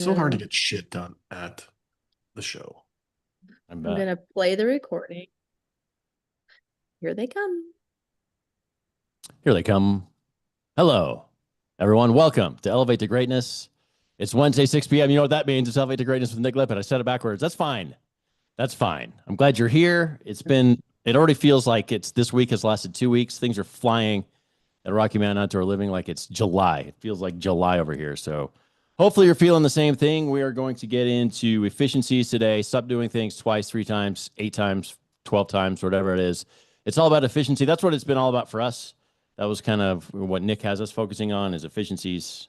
So hard to No, get shit done at the show. I I'm gonna play the recording. Here they come. Here they come. Hello, everyone. Welcome to Elevate to Greatness. It's Wednesday, 6 p.m. You know what that means. It's Elevate to Greatness with Nick Lippett. I said it backwards. That's fine. That's fine. I'm glad you're here. It already feels like this week has lasted 2 weeks. Things are flying at Rocky Mountain Outdoor Living like it's July. It feels like July over here. So hopefully you're feeling the same thing. We are going to get into efficiencies today. Stop doing things twice, 3 times, 8 times, 12 times, whatever it is. It's all about efficiency. That's what it's been all about for us. That was kind of what Nick has us focusing on is efficiencies,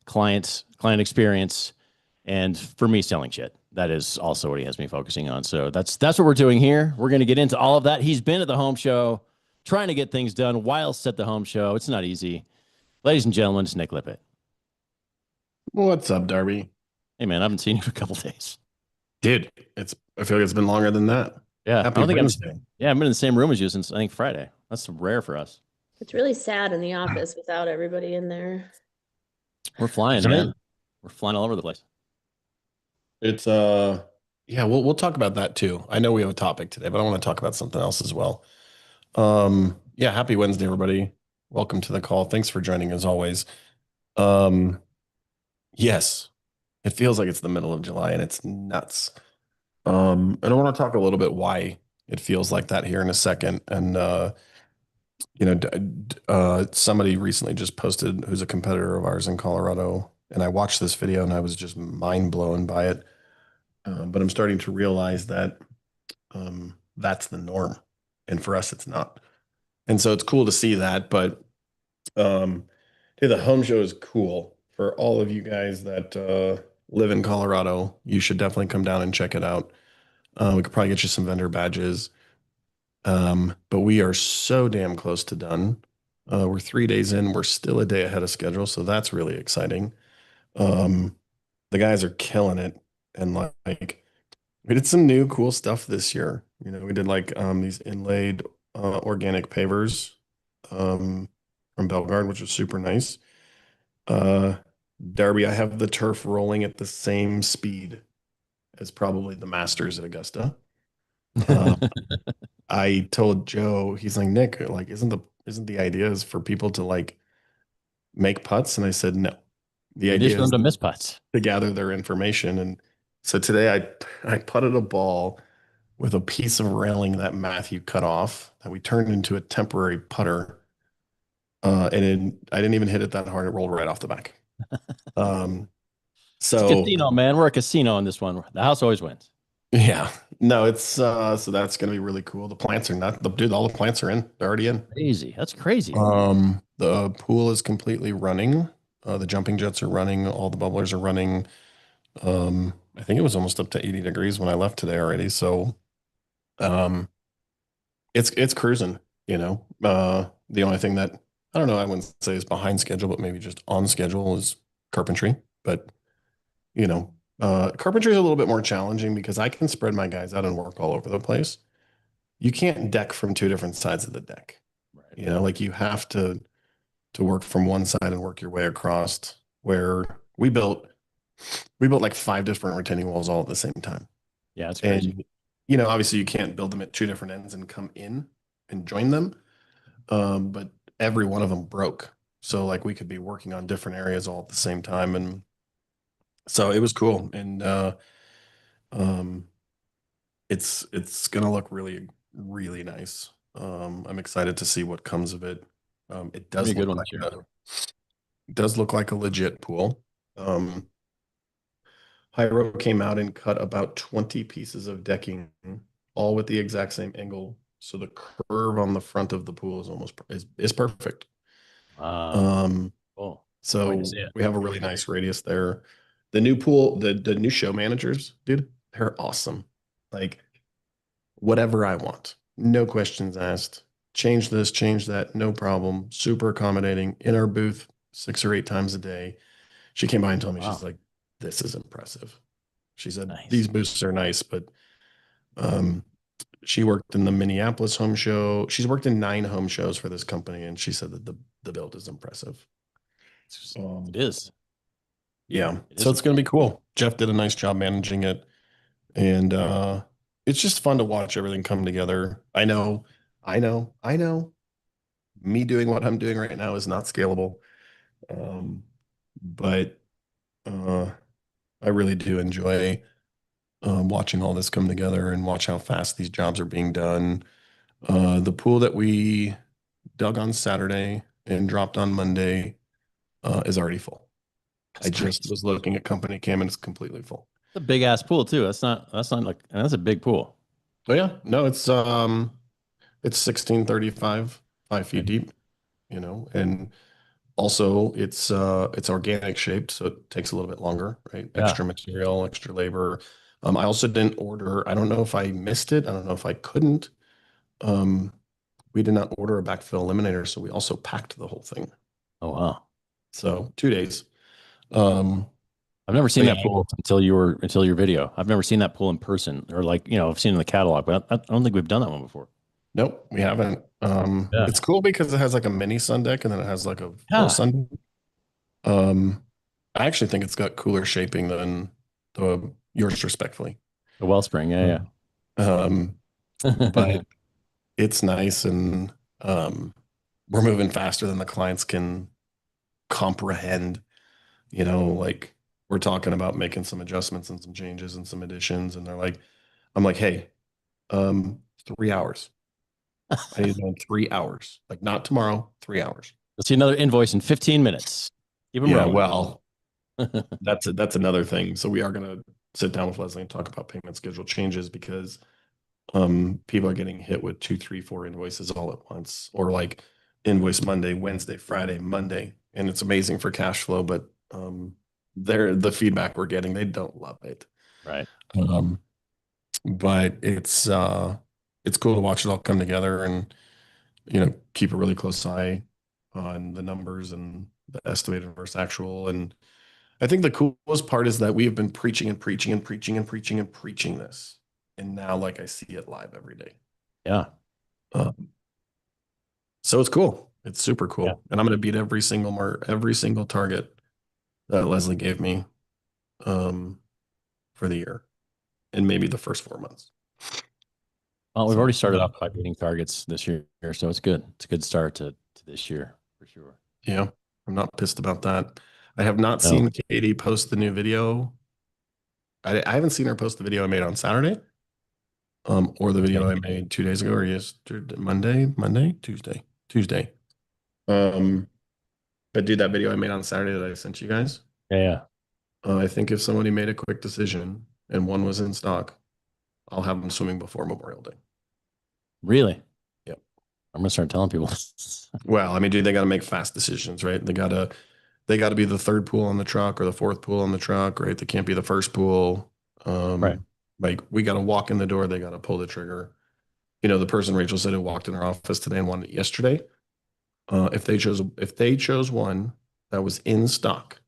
client experience, and for me, selling shit. That is also what he has me focusing on. So that's what we're doing here. We're going to get into all of that. He's been at the home show trying to get things done whilst at the home show. It's not easy. Ladies and gentlemen, it's Nick Lippett. What's up, Darby? Hey, man, I haven't seen you for a couple days. Dude, I feel like it's been longer than that. Yeah. Happy Wednesday. I've been in the same room as you since, I think, Friday. That's rare for us. It's really sad in the office without everybody in there. We're flying, man. We're flying all over the place. It's yeah, we'll talk about that too. I know we have a topic today, but I want to talk about something else as well. Yeah, happy Wednesday, everybody. Welcome to the call. Thanks for joining as always. Yes, it feels like it's the middle of July and it's nuts. And I want to talk a little bit why it feels like that here in a second. And somebody recently just posted who's a competitor of ours in Colorado, and I watched this video and I was just mind blown by it. But I'm starting to realize that that's the norm, and for us, it's not. And so it's cool to see that. But hey, the home show is cool for all of you guys that live in Colorado. You should definitely come down and check it out. We could probably get you some vendor badges. But we are so damn close to done. We're 3 days in. We're still a day ahead of schedule, so that's really exciting. The guys are killing it, and like we did some new cool stuff this year. We did like these inlaid organic pavers from Belgard, which was super nice. Darby, I have the turf rolling at the same speed as probably the Masters at Augusta. I told Joe, he's like, Nick, like, isn't the idea is for people to like make putts? And I said, no. The idea is to miss putts to gather their information. And so today I putted a ball with a piece of railing that Matthew cut off that we turned into a temporary putter. I didn't even hit it that hard. It rolled right off the back. It's a casino, man. We're a casino on this one. The house always wins. Yeah. No, it's so that's gonna be really cool. The plants are not dude, all the plants are in. They're already in. Crazy. That's crazy. The pool is completely running. The jumping jets are running, all the bubblers are running. I think it was almost up to 80 degrees when I left today already. So it's cruising, The only thing that I don't know, I wouldn't say is behind schedule, but maybe just on schedule is carpentry. But carpentry is a little bit more challenging because I can spread my guys out and work all over the place. You can't deck from two different sides of the deck. Right. Like you have to work from one side and work your way across. Where we built like 5 different retaining walls all at the same time. Yeah, it's crazy. And obviously you can't build them at two different ends and come in and join them. But every one of them broke. So like we could be working on different areas all at the same time. And so it was cool. And it's gonna look really, really nice. I'm excited to see what comes of it. It does look like a legit pool. Hyro came out and cut about 20 pieces of decking, all with the exact same angle. So the curve on the front of the pool is perfect. Cool. So we have a really nice radius there. The new pool, the new show managers, dude, they're awesome. Like whatever I want, no questions asked. Change this, change that, no problem. Super accommodating in our booth 6 or 8 times a day. She came by and told me, she's like, this is impressive. She said, these booths are nice, but she worked in the Minneapolis home show. She's worked in 9 home shows for this company, and she said that the build is impressive. It is. Yeah. It So is. it's going to be cool. Jeff did a nice job managing it. And it's just fun to watch everything come together. I know. Me doing what I'm doing right now is not scalable. But I really do enjoy watching all this come together and watch how fast these jobs are being done. The pool that we dug on Saturday and dropped on Monday is already full. I just It's was looking at company cam and it's completely full. a big ass pool too. That's not like, and that's a big pool. Oh yeah, no, it's 1635, 5 feet deep, and also it's organic shaped, so it takes a little bit longer, right? Yeah. Extra material, extra labor. I also didn't order, I don't know if I missed it, I don't know if I couldn't. Um, we did not order a backfill eliminator, so we also packed the whole thing. Oh wow. So 2 days. Um, I've never seen but that yeah, pool until your video. I've never seen that pool in person, or like, I've seen it in the catalog, but I don't think we've done that one before. nope, we haven't. Yeah. It's cool because it has like a mini sun deck and then it has like a full Yeah. sun deck. Um, I actually think it's got cooler shaping than the yours respectfully. The Wellspring. Yeah. Um, Yeah. but it's nice and we're moving faster than the clients can comprehend. Like we're talking about making some adjustments and some changes and some additions, and I'm like, hey, 3 hours. I need it in 3 hours. Like not tomorrow, 3 hours. You'll see another invoice in 15 minutes. Keep them Yeah, rolling. well, that's another thing. So we are gonna sit down with Leslie and talk about payment schedule changes because people are getting hit with 2, 3, 4 invoices all at once, or like invoice Monday, Wednesday, Friday, Monday, and it's amazing for cash flow, but the feedback we're getting, they don't love it. Right. Um, but it's cool to watch it all come together and keep a really close eye on the numbers and the estimated versus actual. And I think the coolest part is that we have been preaching and preaching and preaching and preaching and preaching this. And now, like, I see it live every day. Yeah. So it's cool. It's super cool. Yeah. And I'm going to beat every single target that Leslie gave me for the year and maybe the first 4 months. Well, we've already started off by beating targets this year, so it's good. It's a good start to this year for sure. Yeah, I'm not pissed about that. I have not seen Katie post the new video. I haven't seen her post the video I made on Saturday, or the video I made 2 days ago, or yesterday, Tuesday. But dude, that video I made on Saturday that I sent you guys. Yeah. I think if somebody made a quick decision and one was in stock, I'll have them swimming before Memorial Day. Really? Yep. I'm gonna start telling people. Well, I mean, dude, they got to make fast decisions, right? They got to be the third pool on the truck or the fourth pool on the truck, right? They can't be the first pool. Right. Like we got to walk in the door, they got to pull the trigger. The person Rachel said who walked in her office today and wanted it yesterday. If they chose one that was in stock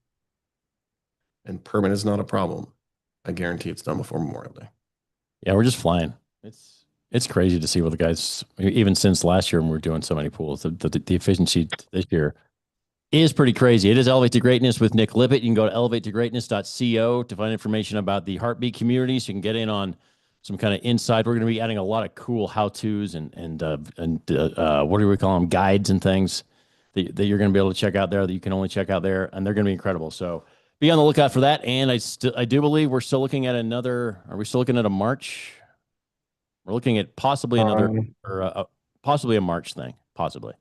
and permit is not a problem, I guarantee it's done before Memorial Day. Yeah, we're just flying. It's crazy to see what the guys, even since last year when we were doing so many pools, the efficiency this year is pretty crazy. It is Elevate to Greatness with Nick Lippitt. You can go to elevatetoGreatness.co to find information about the Heartbeat community, so you can get in on some kind of insight. We're going to be adding a lot of cool how-tos and what do we call them, guides and things that you're going to be able to check out there that you can only check out there, and they're going to be incredible. So be on the lookout for that. And I do believe we're still looking at another. Are we still looking at a March? We're looking at possibly another, or possibly a March thing, possibly.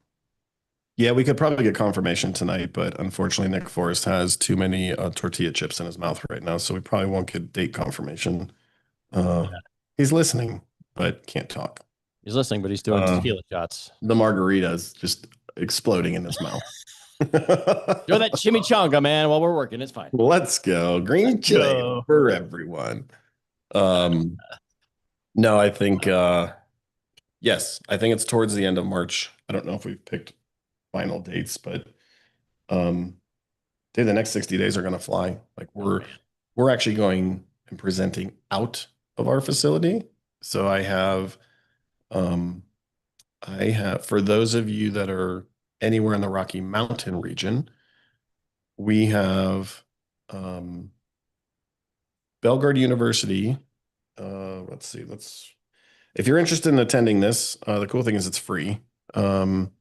Yeah, we could probably get confirmation tonight, but unfortunately, Nick Forrest has too many tortilla chips in his mouth right now, so we probably won't get date confirmation. He's listening, but can't talk. He's listening, but he's doing tequila shots. The margarita is just exploding in his mouth. Do that chimichanga, man, while we're working. It's fine. Let's go. Green chili for everyone. No, I think yes, I think it's towards the end of March. I don't know if we've picked final dates, but dude, the next 60 days are gonna fly. Like we're actually going and presenting out of our facility. So I have for those of you that are anywhere in the Rocky Mountain region, we have Bellegarde University. Let's see. If you're interested in attending this, the cool thing is it's free. And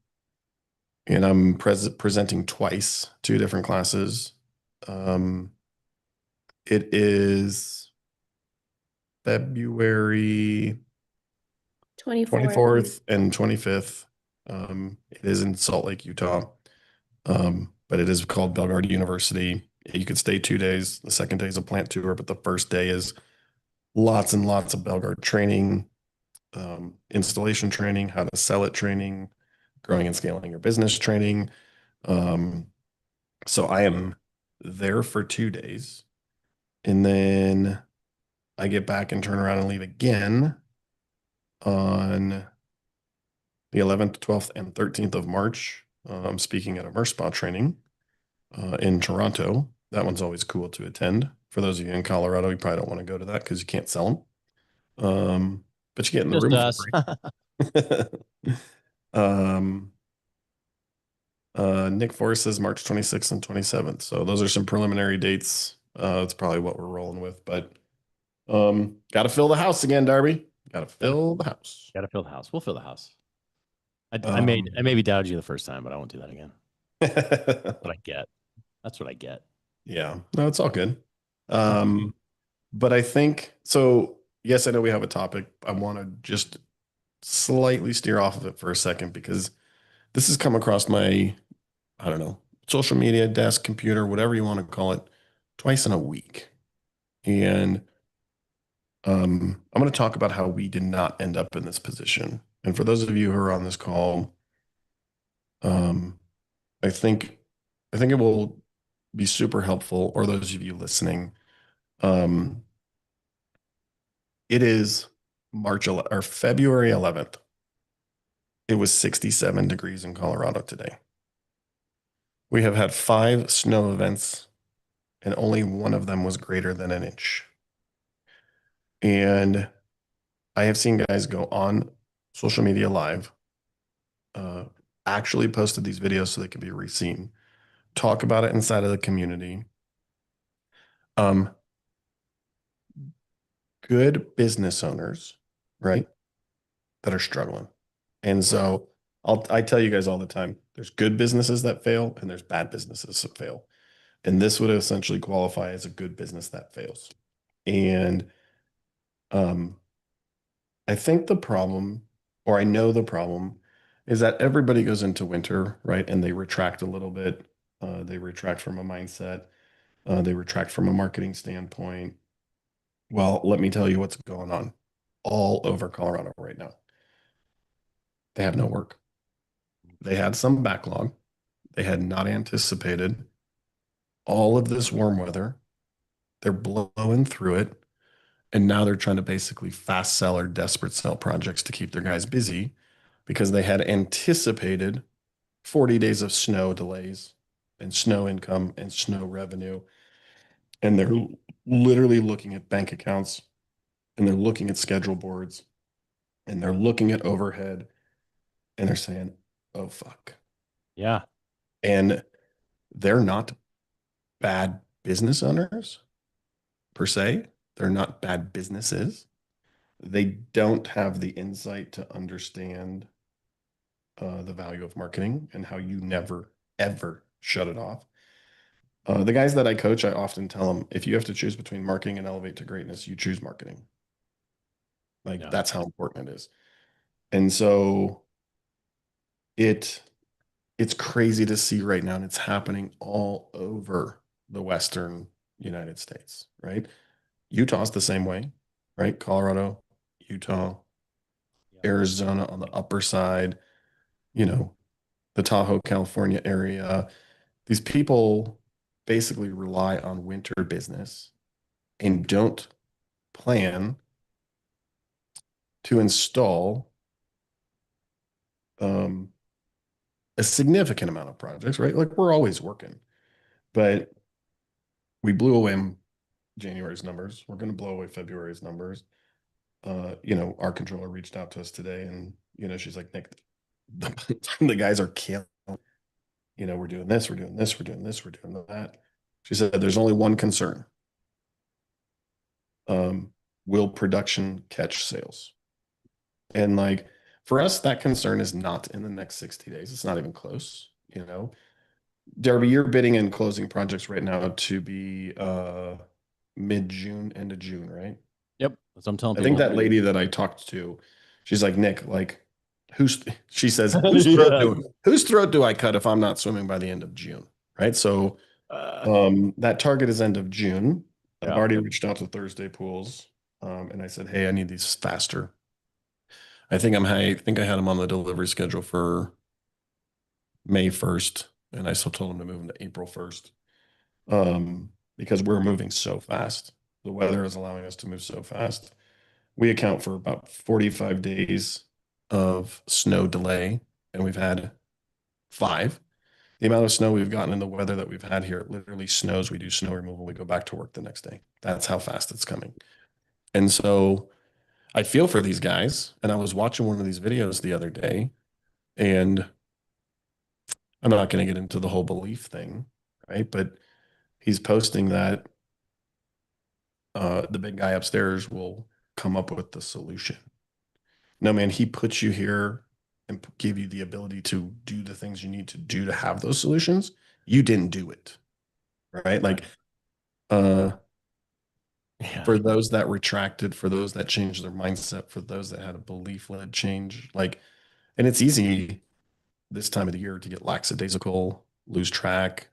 I'm presenting twice, 2 different classes. It is February 24th and 25th. It is in Salt Lake, Utah. But it is called Bellegarde University. You could stay 2 days. The second day is a plant tour, but the first day is lots and lots of Bellegarde training, installation training, how to sell it training, growing and scaling your business training. So I am there for 2 days. And then I get back and turn around and leave again on the 11th, 12th, and 13th of March. I'm speaking at a MRSPA training in Toronto. That one's always cool to attend. For those of you in Colorado, you probably don't want to go to that because you can't sell them. But you get in the room for free. Nick Forrest says March 26th and 27th. So those are some preliminary dates. That's probably what we're rolling with. But got to fill the house again, Darby. Got to fill the house. Got to fill the house. We'll fill the house. I maybe doubted you the first time, but I won't do that again. That's what I get. That's what I get. Yeah, no, it's all good. But I think so. Yes, I know we have a topic. I want to just slightly steer off of it for a second because this has come across my, I don't know, social media, desk, computer, whatever you want to call it, twice in a week. And I'm going to talk about how we did not end up in this position. And for those of you who are on this call, I think it will be super helpful, or those of you listening. It is February 11th. It was 67 degrees in Colorado today. We have had 5 snow events, and only one of them was greater than an inch. And I have seen guys go on social media live, actually posted these videos so they can be reseen, talk about it inside of the community. Good business owners, right, that are struggling. And so I tell you guys all the time, there's good businesses that fail and there's bad businesses that fail. And this would essentially qualify as a good business that fails. And I think the problem, or I know the problem, is that everybody goes into winter, right? And they retract a little bit. They retract from a mindset. They retract from a marketing standpoint. Well, let me tell you what's going on all over Colorado right now. They have no work. They had some backlog. They had not anticipated all of this warm weather. They're blowing through it. And now they're trying to basically fast sell or desperate sell projects to keep their guys busy because they had anticipated 40 days of snow delays and snow income and snow revenue. And they're literally looking at bank accounts and they're looking at schedule boards and they're looking at overhead and they're saying, oh, fuck. Yeah. And they're not bad business owners per se. They're not bad businesses. They don't have the insight to understand the value of marketing and how you never, ever shut it off. The guys that I coach, I often tell them, if you have to choose between marketing and elevate to greatness, you choose marketing. Like that's how important it is. And so it's crazy to see right now, and it's happening all over the Western United States, right? Utah's the same way, right? Colorado, Utah, Arizona on the upper side, the Tahoe, California area. These people basically rely on winter business and don't plan to install a significant amount of projects, right? Like we're always working, but we blew away January's numbers. We're going to blow away February's numbers. Our controller reached out to us today and, she's like, Nick, the guys are killing, we're doing this, we're doing this, we're doing this, we're doing that. She said, there's only one concern. Will production catch sales? And like for us, that concern is not in the next 60 days. It's not even close, you know. Darby, you're bidding and closing projects right now to be mid-June, end of June, right? Yep. That's what I'm telling I think people. that lady that I talked to, she's like, Nick, like she says, Yeah. whose throat do I cut if I'm not swimming by the end of June? Right. So that target is end of June. I've Yeah. already reached out to Thursday pools. And I said, hey, I need these faster. I think I had them on the delivery schedule for May 1st, and I still told them to move them to April 1st. Because we're moving so fast. The weather is allowing us to move so fast. We account for about 45 days of snow delay, and we've had 5. The amount of snow we've gotten in the weather that we've had here, it literally snows. We do snow removal. We go back to work the next day. That's how fast it's coming. And so I feel for these guys. And I was watching one of these videos the other day, and I'm not going to get into the whole belief thing, right? But he's posting that the big guy upstairs will come up with the solution. No, man, he puts you here and give you the ability to do the things you need to do to have those solutions. You didn't do it, right? Like, Yeah. for those that retracted, for those that changed their mindset, for those that had a belief-led change, like, and it's easy this time of the year to get lackadaisical, lose track,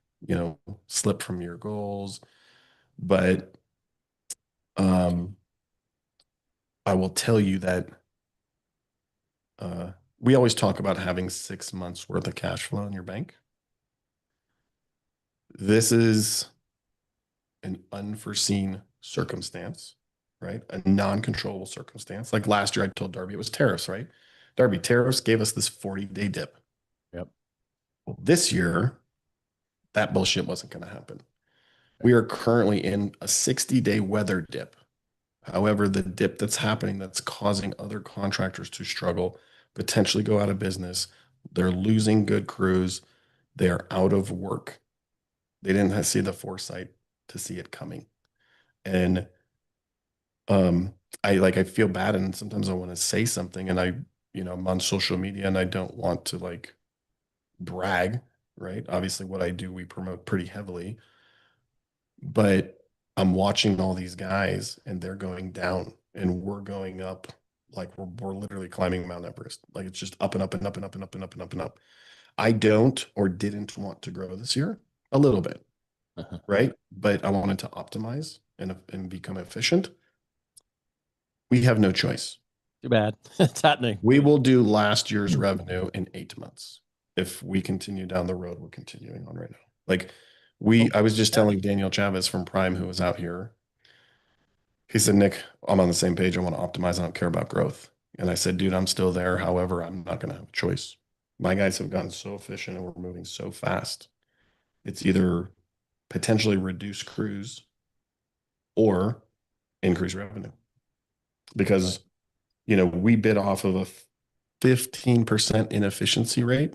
slip from your goals. But I will tell you that we always talk about having 6 months worth of cash flow in your bank. This is an unforeseen circumstance, right? A non-controllable circumstance. Like last year, I told Darby it was tariffs, right? Darby, tariffs gave us this 40-day dip. Yep. Well, this year, that bullshit wasn't going to happen. We are currently in a 60-day weather dip. However, the dip that's happening that's causing other contractors to struggle, potentially go out of business. They're losing good crews. They're out of work. They didn't see the foresight to see it coming. And I feel bad, and sometimes I want to say something, and I'm on social media and I don't want to like brag, right? Obviously what I do, we promote pretty heavily, but I'm watching all these guys and they're going down and we're going up. Like we're literally climbing Mount Everest. Like it's just up and up and up and up and up and up and up and up. I don't or didn't want to grow this year a little bit, right? But I wanted to optimize and become efficient. We have no choice. Too bad. It's happening. We will do last year's revenue in 8 months. If we continue down the road we're continuing on right now. Like I was just telling Daniel Chavez from Prime, who was out here. He said, Nick, I'm on the same page. I want to optimize. I don't care about growth. And I said, dude, I'm still there. However, I'm not going to have a choice. My guys have gotten so efficient and we're moving so fast. It's either potentially reduce crews or increase revenue. Because, we bid off of a 15% inefficiency rate.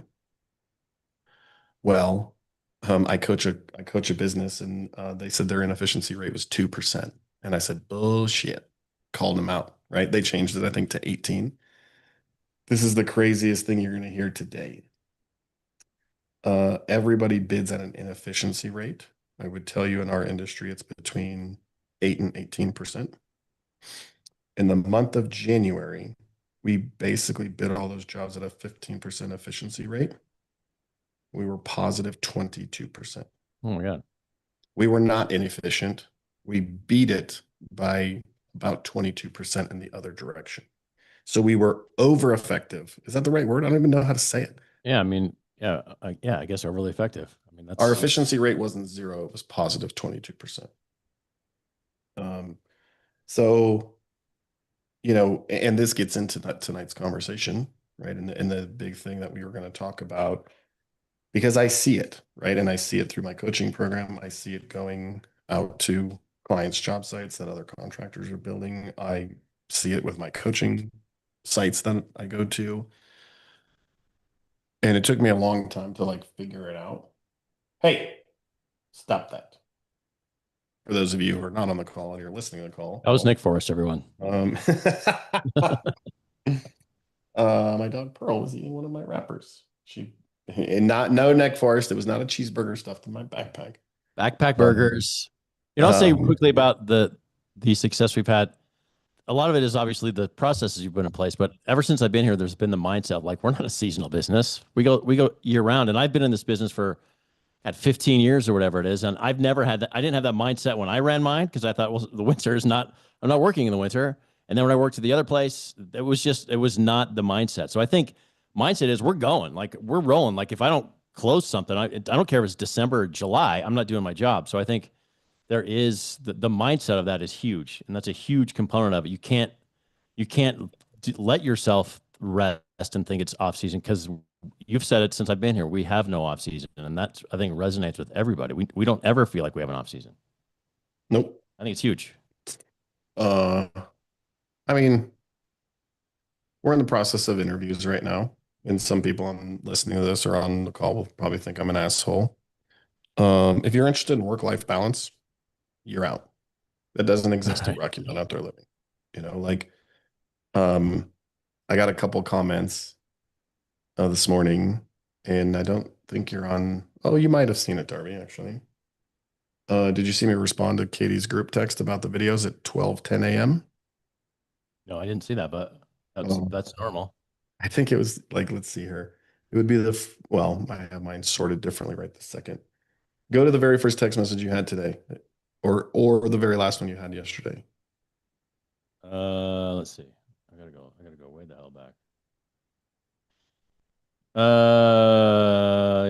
Well, I coach a business, and they said their inefficiency rate was 2%. And I said, bullshit. Called them out, right? They changed it, I think, to 18. This is the craziest thing you're going to hear today. Everybody bids at an inefficiency rate. I would tell you in our industry, it's between 8 and 18%. In the month of January, we basically bid all those jobs at a 15% efficiency rate. We were positive 22%. Oh my God. We were not inefficient. We beat it by about 22% in the other direction. So we were over effective. Is that the right word? I don't even know how to say it. Yeah. I mean, yeah. I guess are really effective. I mean, that's Our efficiency rate wasn't 0. It was positive 22%. So, and this gets into tonight's conversation, right? And the big thing that we were going to talk about, because I see it, right? And I see it through my coaching program. I see it going out to clients' job sites that other contractors are building. I see it with my coaching sites that I go to. And it took me a long time to like figure it out. Hey, stop that. for those of you who are not on the call and you're listening to the call. That was Nick Forrest, everyone. My dog Pearl was eating one of my wrappers. No Nick Forrest. It was not a cheeseburger stuffed in my backpack. Backpack burgers. I'll say quickly about the success we've had. A lot of it is obviously the processes you've put in place, but ever since I've been here, there's been the mindset of like, we're not a seasonal business. We go year round. And I've been in this business at 15 years or whatever it is. And I've never had that. I didn't have that mindset when I ran mine because I thought, well, the winter is not, I'm not working in the winter. And then when I worked at the other place, it was not the mindset. So I think mindset is we're going, like we're rolling. Like if I don't close something, I don't care if it's December or July, I'm not doing my job. So I think there is the mindset of that is huge. And that's a huge component of it. You can't let yourself rest and think it's off season because you've said it since I've been here. We have no off season. And that I think resonates with everybody. We don't ever feel like we have an off season. Nope. I think it's huge. I mean, we're in the process of interviews right now. And some people listening to this or on the call will probably think I'm an asshole. If you're interested in work-life balance, you're out. That doesn't exist at Rocky Mountain Outdoor Living. I got a couple comments this morning, and I don't think you're on. Oh, you might have seen it, Darby, actually. Did you see me respond to Katie's group text about the videos at 12:10 a.m.? No, I didn't see that, but that's normal. I think it was like, let's see here. It would be well, I have mine sorted differently right this second. Go to the very first text message you had today, or the very last one you had yesterday. Let's see. I gotta go way the hell back.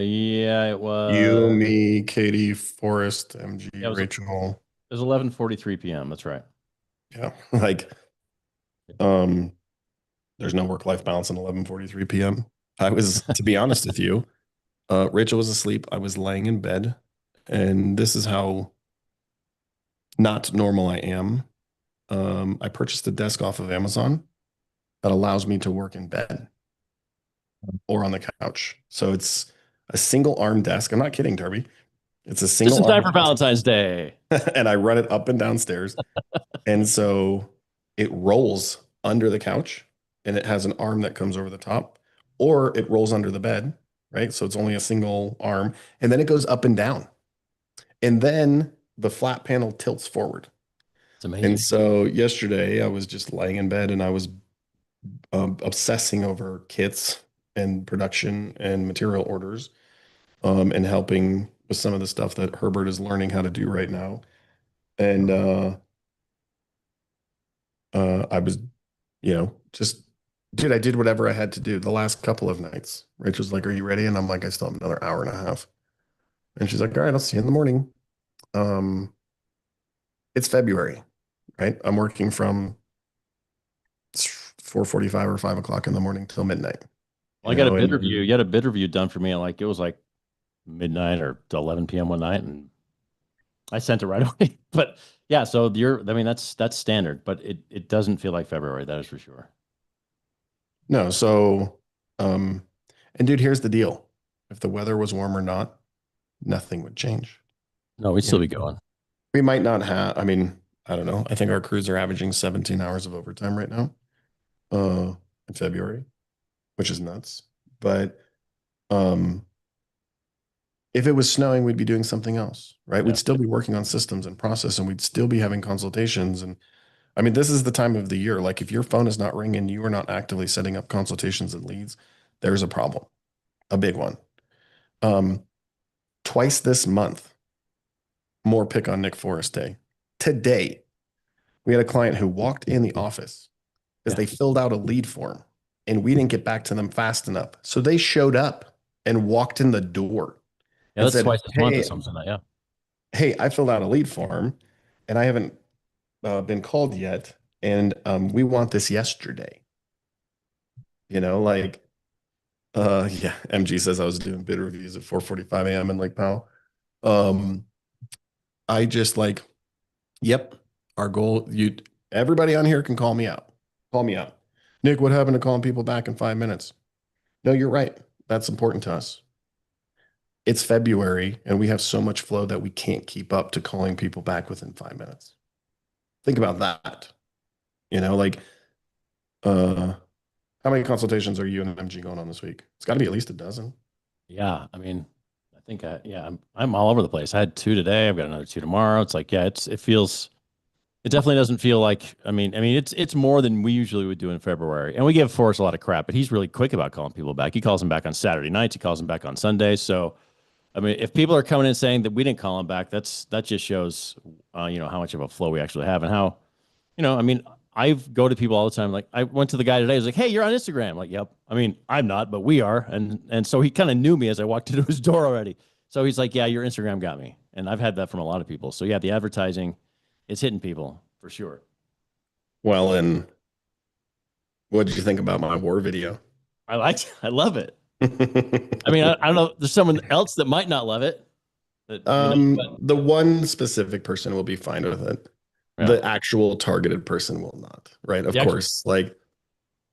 Yeah, it was you, me, Katie, Forrest, MG, Rachel. It was 11:43 p.m. That's right. Yeah, like, there's no work-life balance at 11:43 p.m. I was, to be honest with you, Rachel was asleep. I was laying in bed, and this is how not normal I am. I purchased a desk off of Amazon that allows me to work in bed or on the couch. So it's a single arm desk. I'm not kidding, Darby. It's a single Just in time arm for Valentine's Day. and I run it up and downstairs. And so it rolls under the couch and it has an arm that comes over the top, or it rolls under the bed, right? So it's only a single arm, and then it goes up and down. And then the flat panel tilts forward. It's amazing. And so yesterday I was just laying in bed and I was obsessing over kits and production and material orders, and helping with some of the stuff that Herbert is learning how to do right now. And I was, just, dude, I did whatever I had to do the last couple of nights. Rachel's like, "Are you ready?" And I'm like, "I still have another hour and a half." And she's like, "All right, I'll see you in the morning." It's February, right? I'm working from 4:45 or 5 o'clock in the morning till midnight. Well, I got a bid review. You had a bid review done for me. It was like midnight or 11 p.m. one night, and I sent it right away. But yeah, so that's standard, but it doesn't feel like February. That is for sure. No, so, and dude, here's the deal. If the weather was warm or not, nothing would change. No, we'd still be going. We might not have, I don't know. I think our crews are averaging 17 hours of overtime right now, in February, which is nuts. But, if it was snowing, we'd be doing something else, right? Yeah. We'd still be working on systems and process, and we'd still be having consultations. And this is the time of the year. Like if your phone is not ringing, you are not actively setting up consultations and leads, there's a problem, a big one. Twice this month, more pick on Nick Forrest Day. Today, we had a client who walked in the office because they filled out a lead form and we didn't get back to them fast enough. So they showed up and walked in the door. Yeah, that's twice this month or something like that. Yeah. Hey, I filled out a lead form and I haven't been called yet. And we want this yesterday. Yeah, MG says I was doing bid reviews at 4:45 a.m. in Lake Powell. I just yep, our goal, everybody on here can call me out. Call me out. Nick, what happened to calling people back in 5 minutes? No, you're right. That's important to us. it's February and we have so much flow that we can't keep up to calling people back within 5 minutes. Think about that. You know, like, how many consultations are you and MG going on this week? It's got to be at least a dozen. Yeah, I mean, I think yeah, I'm all over the place. I had 2 today. I've got another 2 tomorrow. It's like, yeah, it definitely doesn't feel like, I mean, it's more than we usually would do in February. And we give Forrest a lot of crap, but he's really quick about calling people back. He calls them back on Saturday nights. He calls them back on Sundays. So, I mean, if people are coming in saying that we didn't call them back, that just shows, how much of a flow we actually have and how, I mean, I go to people all the time. Like I went to the guy today. He was like, "Hey, you're on Instagram." I'm like, "Yep." I mean, I'm not, but we are. And so he kind of knew me as I walked into his door already. So he's like, "Yeah, your Instagram got me." And I've had that from a lot of people. So yeah, the advertising, it's hitting people for sure. Well, and what did you think about my war video? I love it. I mean, I don't know. There's someone else that might not love it. The one specific person will be fine with it. Yeah. The actual targeted person will not, right? Of course, like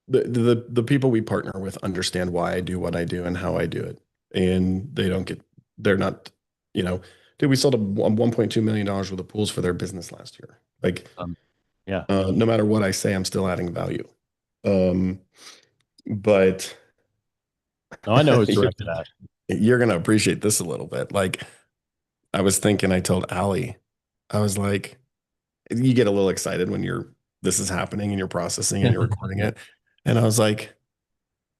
the people we partner with understand why I do what I do and how I do it. And they're not, dude, we sold a $1.2 million worth of pools for their business last year. Like, yeah. No matter what I say, I'm still adding value. But No, I know who's directed at. you're going to appreciate this a little bit. Like, I was thinking, I told Allie, I was like, you get a little excited when this is happening and you're processing and you're recording it. And I was like,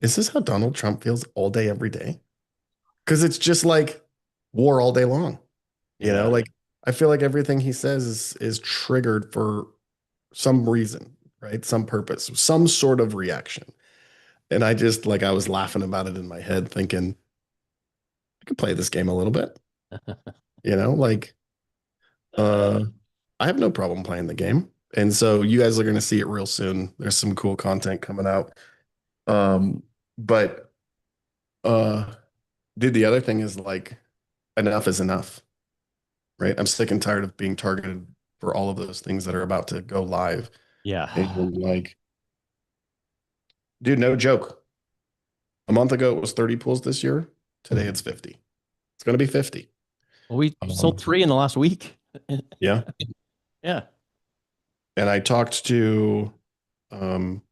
is this how Donald Trump feels all day, every day? Because it's just like war all day long. Like I feel like everything he says is triggered for some reason, right? Some purpose, some sort of reaction. And I just I was laughing about it in my head, thinking, I could play this game a little bit. Like I have no problem playing the game. And so you guys are going to see it real soon. There's some cool content coming out. But dude, the other thing is like enough is enough. Right? I'm sick and tired of being targeted for all of those things that are about to go live. Yeah. And like, dude, no joke. A month ago it was 30 pools this year. Today it's 50. It's going to be 50. Well, we sold 3 in the last week. Yeah. Yeah. And I talked to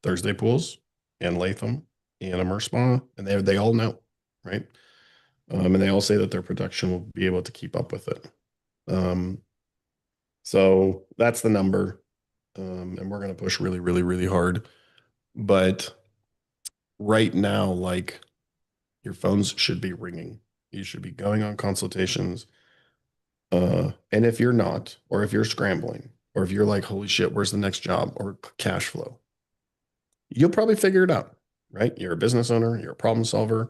Thursday Pools and Latham and Immer Spa, and they all know, right? And they all say that their production will be able to keep up with it. So that's the number. And we're going to push really, really, really hard. But right now, like your phones should be ringing. You should be going on consultations. And if you're not, or if you're scrambling, or if you're like, holy shit, where's the next job or cash flow? You'll probably figure it out, right? You're a business owner, you're a problem solver,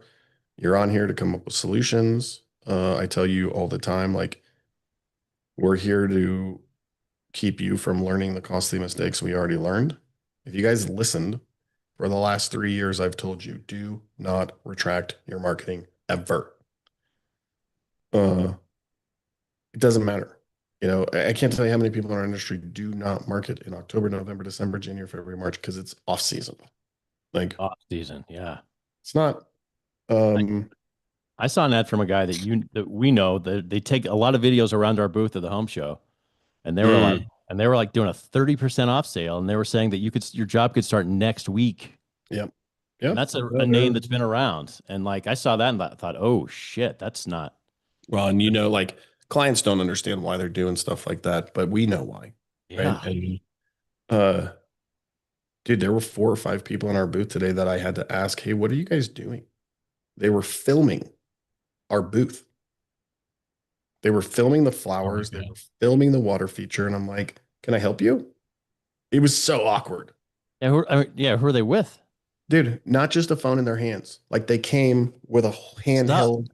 you're on here to come up with solutions. I tell you all the time, like, we're here to keep you from learning the costly mistakes we already learned. If you guys listened for the last 3 years, I've told you, do not retract your marketing ever. It doesn't matter. I can't tell you how many people in our industry do not market in October, November, December, January, February, March, because it's off season. Like off season. Yeah. It's not. I saw an ad from a guy that we know that they take a lot of videos around our booth at the home show, and they were like doing a 30% off sale, and they were saying that your job could start next week. Yep. Yeah. That's a name that's been around. And like I saw that and I thought, oh shit, that's not. Well, and like clients don't understand why they're doing stuff like that, but we know why. Yeah. Right? And dude, there were 4 or 5 people in our booth today that I had to ask, hey, what are you guys doing? They were filming our booth. They were filming the flowers. They were filming the water feature. And I'm like, can I help you? It was so awkward. Yeah. Who are they with? Dude, not just a phone in their hands. Like they came with a handheld,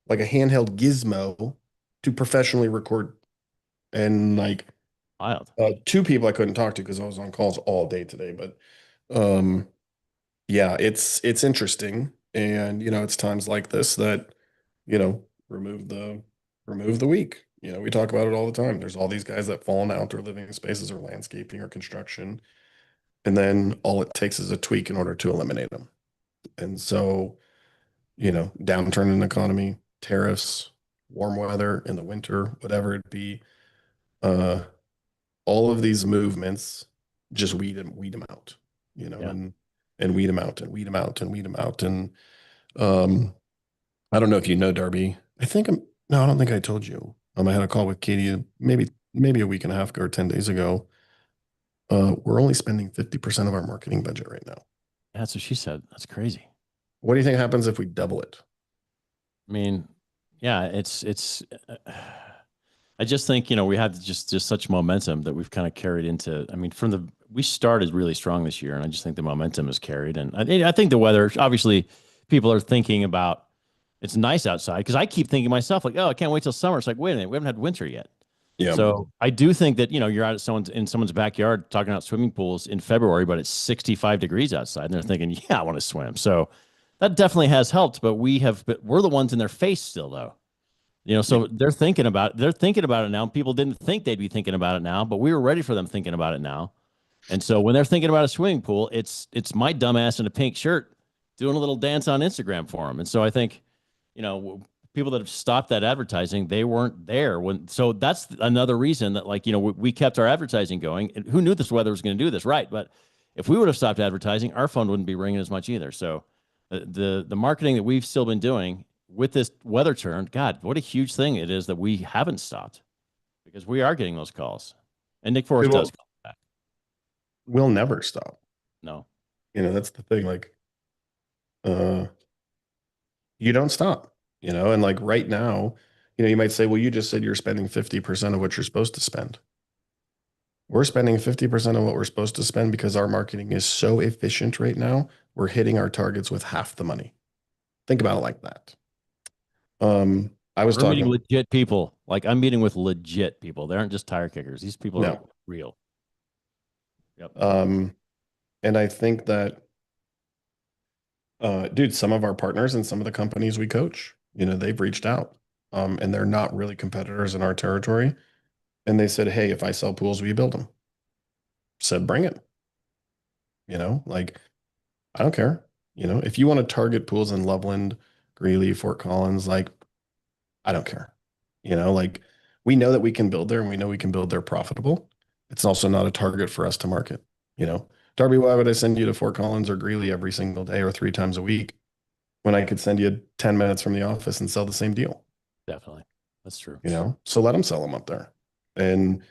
like a handheld gizmo to professionally record. And like wild. 2 people I couldn't talk to because I was on calls all day today. But yeah, it's interesting. And it's times like this that, remove the week. We talk about it all the time. There's all these guys that fall in outdoor living spaces or landscaping or construction. And then all it takes is a tweak in order to eliminate them. And so, downturn in the economy, tariffs, warm weather in the winter, whatever it be, uh, all of these movements, just weed them out, you know, Yeah. and weed them out and weed them out and weed them out. And um, I don't know if you know Darby. No, I don't think I told you. I had a call with Katie maybe a week and a half ago or 10 days ago. We're only spending 50% of our marketing budget right now. That's what she said. That's crazy. What do you think happens if we double it? I mean, yeah, I just think, we had just such momentum that we've kind of carried into, I mean, we started really strong this year, and I just think the momentum is carried. And I think the weather, obviously people are thinking about, it's nice outside, because I keep thinking to myself, like, oh, I can't wait till summer. It's like, wait a minute, we haven't had winter yet. Yeah. So I do think that, you're out at in someone's backyard talking about swimming pools in February, but it's 65 degrees outside, and they're thinking, yeah, I want to swim. So that definitely has helped, but we're the ones in their face still, though. So they're thinking about it now. People didn't think they'd be thinking about it now, but we were ready for them thinking about it now. And so when they're thinking about a swimming pool, it's my dumbass in a pink shirt doing a little dance on Instagram for them. And so I think, people that have stopped that advertising, they weren't there so that's another reason that, like, we kept our advertising going. And who knew this weather was going to do this, right? But if we would have stopped advertising, our phone wouldn't be ringing as much either. So the marketing that we've still been doing with this weather turn, God, what a huge thing it is that we haven't stopped, because we are getting those calls. And Nick Forrest does call back. We'll never stop. No. That's the thing. Like, you don't stop, and like right now, you might say, well, you just said you're spending 50% of what you're supposed to spend. We're spending 50% of what we're supposed to spend because our marketing is so efficient right now. We're hitting our targets with half the money. Think about it like that. I was We're meeting talking legit people. Like, I'm meeting with legit people. They aren't just tire kickers. These people are real. Yep. And I think that, dude, some of our partners and some of the companies we coach, they've reached out, and they're not really competitors in our territory. And they said, hey, if I sell pools, will you build them? Said, bring it. Like, I don't care. If you want to target pools in Loveland, Greeley, Fort Collins, like, I don't care. Like, we know that we can build there, and we know we can build there profitable. It's also not a target for us to market. Darby, why would I send you to Fort Collins or Greeley every single day or 3 times a week when I could send you 10 minutes from the office and sell the same deal? Definitely. That's true. So let them sell them up there. And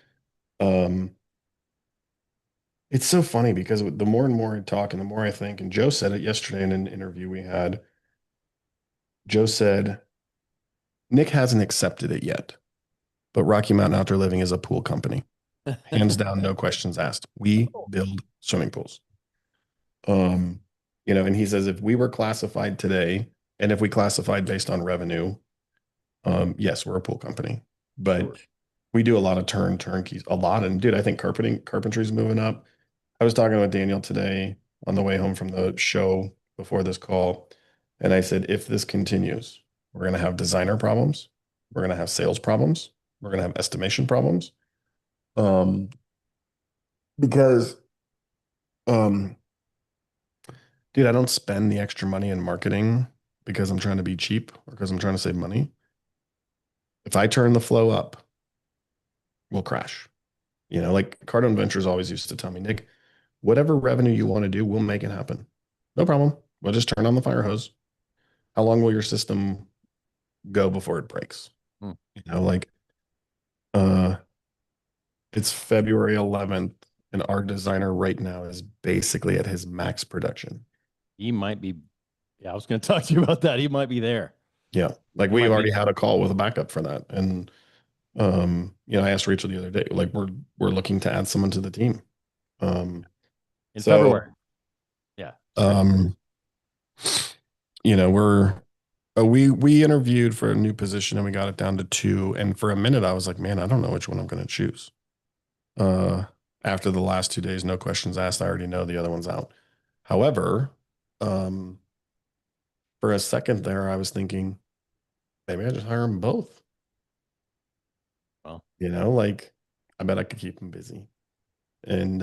it's so funny because the more and more I talk and the more I think, and Joe said it yesterday in an interview we had. Joe said, Nick hasn't accepted it yet, but Rocky Mountain Outdoor Living is a pool company. Hands down, no questions asked. We build swimming pools. And he says, if we were classified today, and if we classified based on revenue, yes, we're a pool company, but we do a lot of turnkeys, a lot. And dude, I think carpentry's moving up. I was talking with Daniel today on the way home from the show before this call. And I said, if this continues, we're going to have designer problems. We're going to have sales problems. We're going to have estimation problems. Because, dude, I don't spend the extra money in marketing because I'm trying to be cheap or because I'm trying to save money. If I turn the flow up, we'll crash. Like Cardone Ventures always used to tell me, Nick, whatever revenue you want to do, we'll make it happen. No problem. We'll just turn on the fire hose. How long will your system go before it breaks? Like, it's February 11th, and our designer right now is basically at his max production. He might be. Yeah, I was going to talk to you about that. He might be there. Yeah. Like, we've already had a call with a backup for that. And, I asked Rachel the other day, like, we're looking to add someone to the team. In February. Yeah. We interviewed for a new position and we got it down to 2. And for a minute, I was like, man, I don't know which one I'm going to choose. After the last 2 days, no questions asked. I already know the other one's out. However, for a second there, I was thinking, maybe I just hire them both. Well, like, I bet I could keep them busy. And,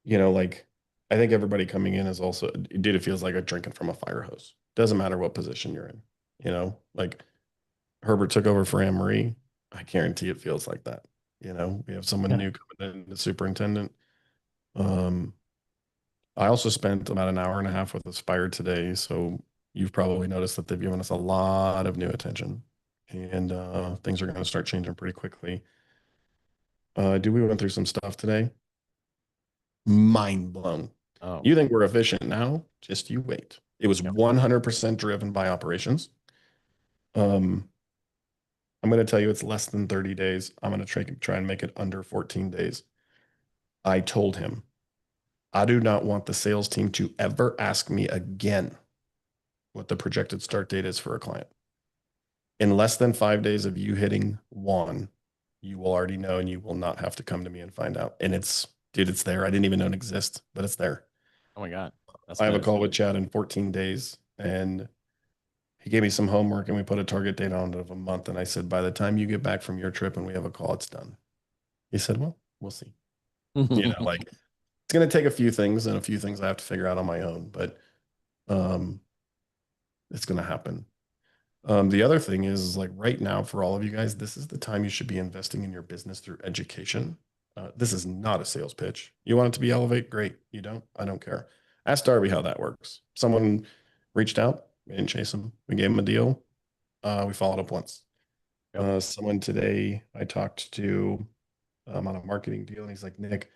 like, I think everybody coming in is also, dude, it feels like a drinking from a fire hose. Doesn't matter what position you're in. Like Herbert took over for Anne Marie. I guarantee it feels like that. We have someone new coming in, the superintendent. I also spent about an hour and a half with Aspire today, so you've probably noticed that they've given us a lot of new attention, and things are going to start changing pretty quickly. We went through some stuff today. Mind blown. Oh, You think we're efficient now? Just you wait. It was 100% driven by operations. I'm going to tell you it's less than 30 days. I'm going to try and make it under 14 days. I told him, I do not want the sales team to ever ask me again what the projected start date is for a client. In less than 5 days of you hitting one, you will already know, and you will not have to come to me and find out. And it's there. I didn't even know it exists, but it's there. oh my God. I have a call with Chad in 14 days, and he gave me some homework, and we put a target date on it of a month. And I said, by the time you get back from your trip and we have a call, it's done. He said, well, we'll see. Like it's going to take a few things, and a few things I have to figure out on my own, but it's going to happen. The other thing is like right now for all of you guys, this is the time you should be investing in your business through education. This is not a sales pitch. You want it to be Elevate? Great. You don't? I don't care. Ask Darby how that works. Someone reached out. We didn't chase him. We gave him a deal. We followed up once. Someone today I talked to on a marketing deal, and he's like, Nick,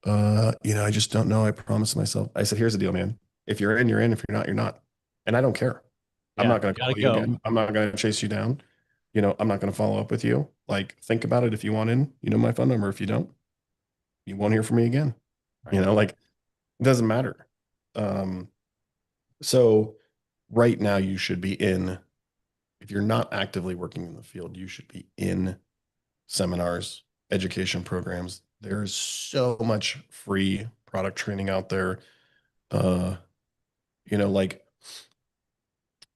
I just don't know. I promised myself. I said, here's the deal, man. If you're in, you're in. If you're not, you're not. And I don't care. I'm not going to call you again. I'm not going to chase you down. I'm not going to follow up with you. Like, think about it. If you want in, my phone number. If you don't, you won't hear from me again. Right. Like, it doesn't matter. So right now you should be in, if you're not actively working in the field, you should be in seminars, education programs. There's so much free product training out there.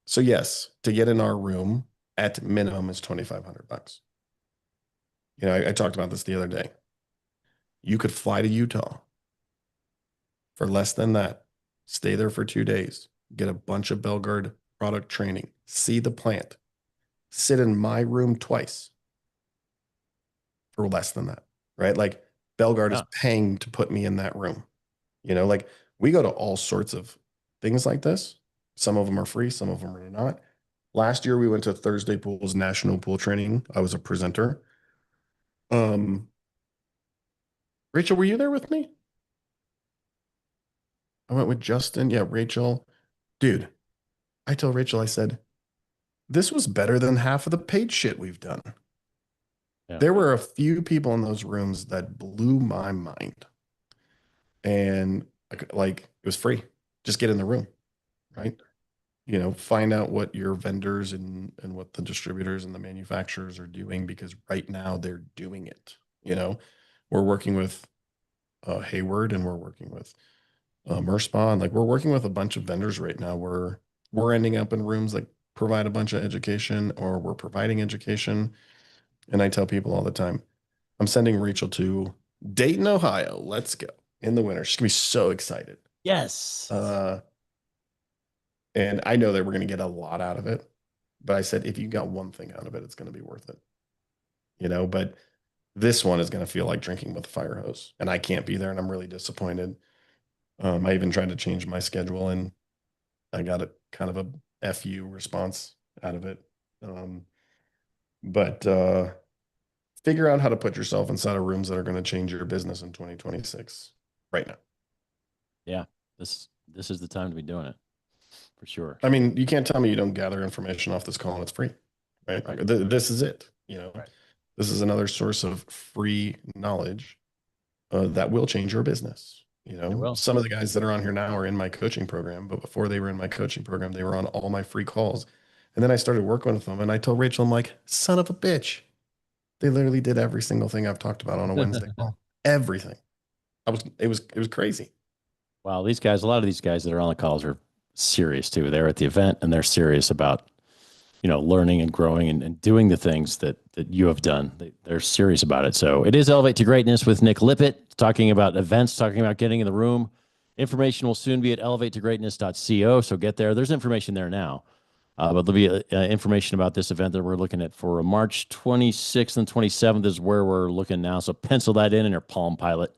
So yes, to get in our room at minimum is $2,500. I talked about this the other day. You could fly to Utah for less than that, stay there for 2 days, get a bunch of Belgard product training, see the plant, sit in my room twice for less than that, right? Like Belgard is paying to put me in that room. Like we go to all sorts of things like this. Some of them are free, some of them are not. Last year we went to Thursday Pool's national pool training. I was a presenter. Rachel, were you there with me? I went with Justin. Yeah, Rachel. Dude, I told Rachel, I said, this was better than half of the paid shit we've done. Yeah. There were a few people in those rooms that blew my mind. And like, it was free. Just get in the room, right? Find out what your vendors and what the distributors and the manufacturers are doing, because right now they're doing it. We're working with Hayward, and we're working with Merspawn. Like we're working with a bunch of vendors right now where we're ending up in rooms that provide a bunch of education, or we're providing education. And I tell people all the time, I'm sending Rachel to Dayton, Ohio. Let's go in the winter. She's gonna be so excited. Yes. And I know that we're going to get a lot out of it, but I said, if you got one thing out of it, it's going to be worth it, but this one is going to feel like drinking with a fire hose, and I can't be there, and I'm really disappointed. I even tried to change my schedule, and I got a kind of a FU response out of it. But figure out how to put yourself inside of rooms that are going to change your business in 2026 right now. Yeah, this is the time to be doing it. For sure. I mean, you can't tell me you don't gather information off this call and it's free, right? This is it. Right. This is another source of free knowledge that will change your business. Some of the guys that are on here now are in my coaching program, but before they were in my coaching program, they were on all my free calls. And then I started working with them, and I told Rachel, I'm like, son of a bitch. They literally did every single thing I've talked about on a Wednesday call. Everything. It was crazy. Wow, a lot of these guys that are on the calls are serious too. They're at the event, and they're serious about, learning and growing and doing the things that you have done. They're serious about it. So it is Elevate to Greatness with Nick Lippitt, talking about events, talking about getting in the room. Information will soon be at elevatetogreatness.co. So get there. There's information there now. But there'll be information about this event that we're looking at for March 26th and 27th is where we're looking now. So pencil that in your Palm Pilot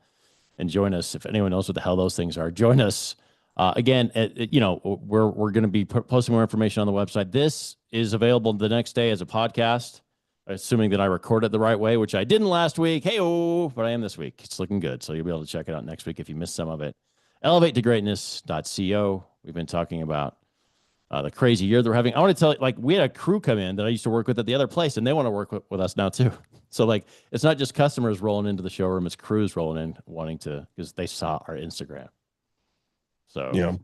and join us. If anyone knows what the hell those things are, join us. Again, we're going to be posting more information on the website. This is available the next day as a podcast, assuming that I record it the right way, which I didn't last week. Hey-oh, but I am this week. It's looking good. So you'll be able to check it out next week if you missed some of it. ElevateToGreatness.co. We've been talking about the crazy year that we're having. I want to tell you, like, we had a crew come in that I used to work with at the other place, and they want to work with us now too. So, like, it's not just customers rolling into the showroom; it's crews rolling in, wanting to, because they saw our Instagram. So, Yeah.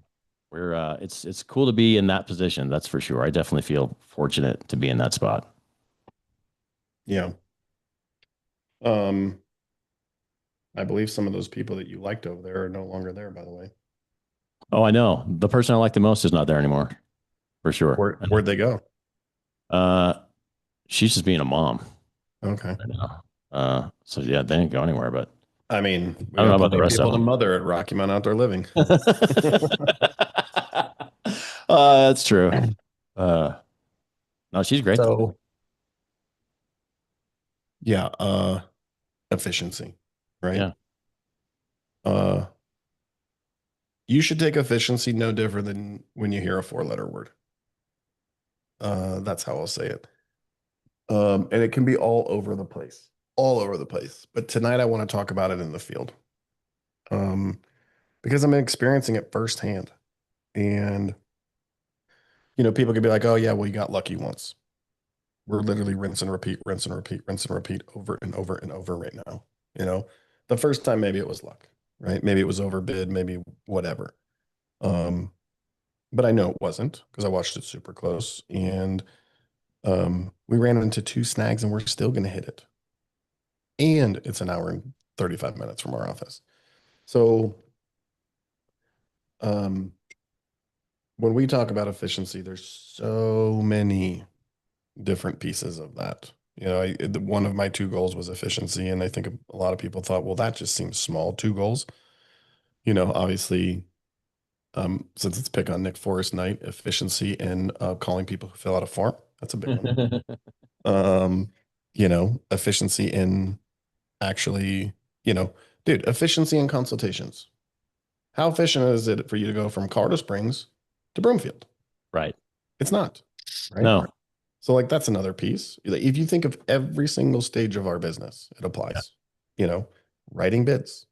we're it's cool to be in that position. That's for sure. I definitely feel fortunate to be in that spot. Yeah. I believe some of those people that you liked over there are no longer there, by the way. Oh, I know. The person I like the most is not there anymore, for sure. Where'd they go? She's just being a mom Okay. right now. So yeah, they didn't go anywhere, but I mean, we I don't know got about the plenty of rest of people to them. mother at Rocky Mountain Outdoor Living. That's true. No, she's great. So, yeah, efficiency, right? Yeah. You should take efficiency no different than when you hear a four-letter word. That's how I'll say it. And it can be all over the place, all over the place. But tonight I want to talk about it in the field. Because I'm experiencing it firsthand. And, people could be like, oh, yeah, well, you got lucky once. We're literally rinse and repeat, rinse and repeat, rinse and repeat over and over and over right now. The first time, maybe it was luck, right? Maybe it was overbid, maybe whatever. But I know it wasn't because I watched it super close. And we ran into 2 snags and we're still going to hit it. And it's an hour and 35 minutes from our office. So when we talk about efficiency, there's so many different pieces of that. One of my 2 goals was efficiency. And I think a lot of people thought, well, that just seems small, 2 goals. Obviously, since it's pick on Nick Forrest night, efficiency and calling people who fill out a form. That's a big one. Efficiency in actually, dude, efficiency in consultations. How efficient is it for you to go from Colorado Springs to Broomfield? Right. It's not, right? No. So like that's another piece. If you think of every single stage of our business, it applies. Writing bids.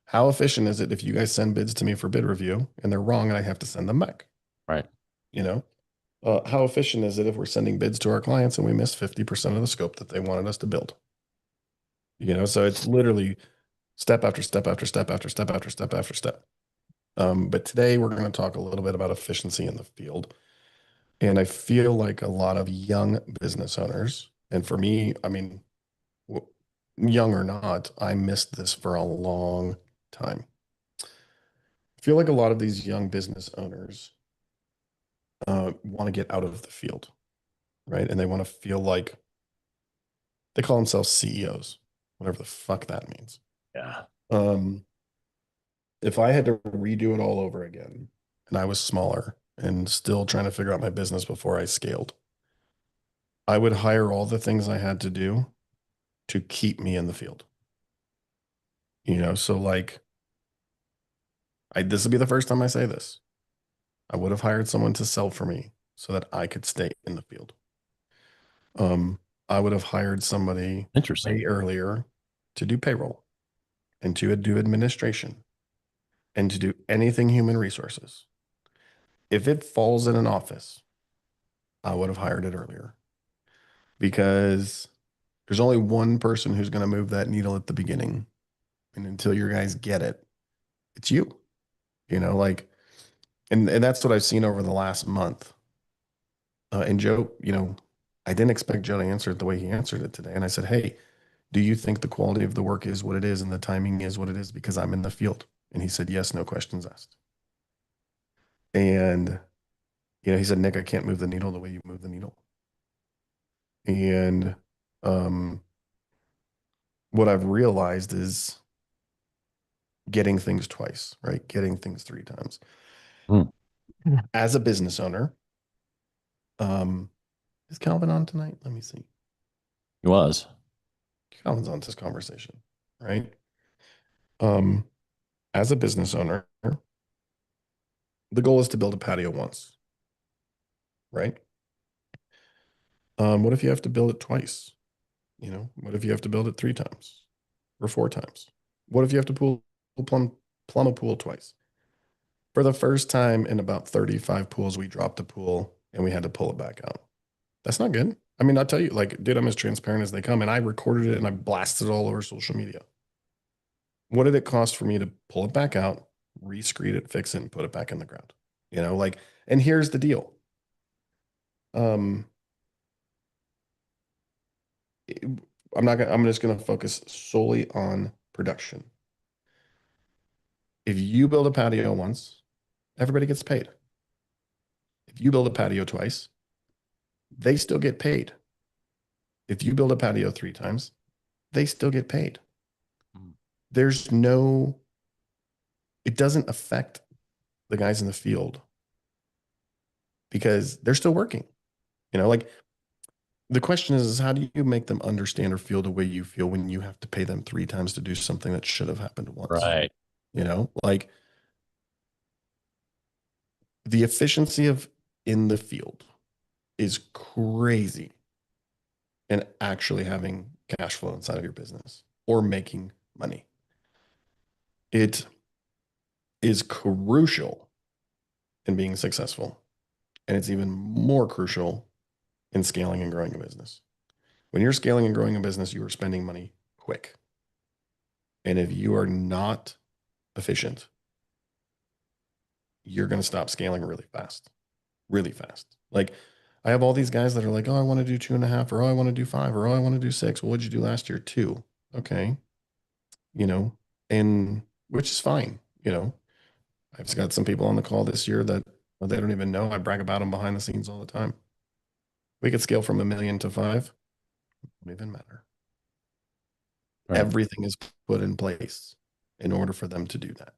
How efficient is it if you guys send bids to me for bid review and they're wrong and I have to send them back? Right. How efficient is it if we're sending bids to our clients and we miss 50% of the scope that they wanted us to build? So it's literally step after step after step after step after step after step. But today we're going to talk a little bit about efficiency in the field. And I feel like a lot of young business owners, and for me, I mean, young or not, I missed this for a long time. I feel like a lot of these young business owners want to get out of the field, right? And they want to feel like they call themselves CEOs, whatever the fuck that means. Yeah. If I had to redo it all over again and I was smaller and still trying to figure out my business before I scaled, I would hire all the things I had to do to keep me in the field. So like, this will be the first time I say this. I would have hired someone to sell for me so that I could stay in the field. I would have hired somebody way earlier to do payroll and to do administration and to do anything human resources. If it falls in an office, I would have hired it earlier because there's only one person who's going to move that needle at the beginning. And until your guys get it, it's you, and that's what I've seen over the last month. And Joe, I didn't expect Joe to answer it the way he answered it today. And I said, hey, do you think the quality of the work is what it is and the timing is what it is because I'm in the field? And he said, yes, no questions asked. And, he said, Nick, I can't move the needle the way you move the needle. And what I've realized is getting things twice, right? Getting things 3 times. As a business owner, Is Calvin on tonight? Let me see. He was. Calvin's on this conversation, right? Um, as a business owner, the goal is to build a patio once, right? What if you have to build it twice? You know, what if you have to build it 3 times or 4 times? What if you have to plumb a pool twice? For the first time in about 35 pools, we dropped a pool and we had to pull it back out. That's not good. I mean, I'll tell you, like, dude, I'm as transparent as they come, and I recorded it and I blasted it all over social media. What did it cost for me to pull it back out, rescreed it, fix it, and put it back in the ground? You know, like, and here's the deal. I'm just gonna focus solely on production. If you build a patio once, everybody gets paid. If you build a patio twice, they still get paid. If you build a patio 3 times, they still get paid. There's no, it doesn't affect the guys in the field because they're still working. You know, like the question is how do you make them understand or feel the way you feel when you have to pay them 3 times to do something that should have happened once? Right. You know, like the efficiency of in the field is crazy and actually having cash flow inside of your business or making money. It is crucial in being successful. And it's even more crucial in scaling and growing a business. When you're scaling and growing a business, you are spending money quick. And if you are not efficient, you're going to stop scaling really fast, really fast. Like I have all these guys that are like, oh, I want to do 2.5, or oh, I want to do 5, or oh, I want to do 6. Well, what'd you do last year? 2. Okay. You know, and which is fine. You know, I've just got some people on the call this year that they don't even know. I brag about them behind the scenes all the time. We could scale from 1 million to 5. Don't even matter. Right. Everything is put in place in order for them to do that.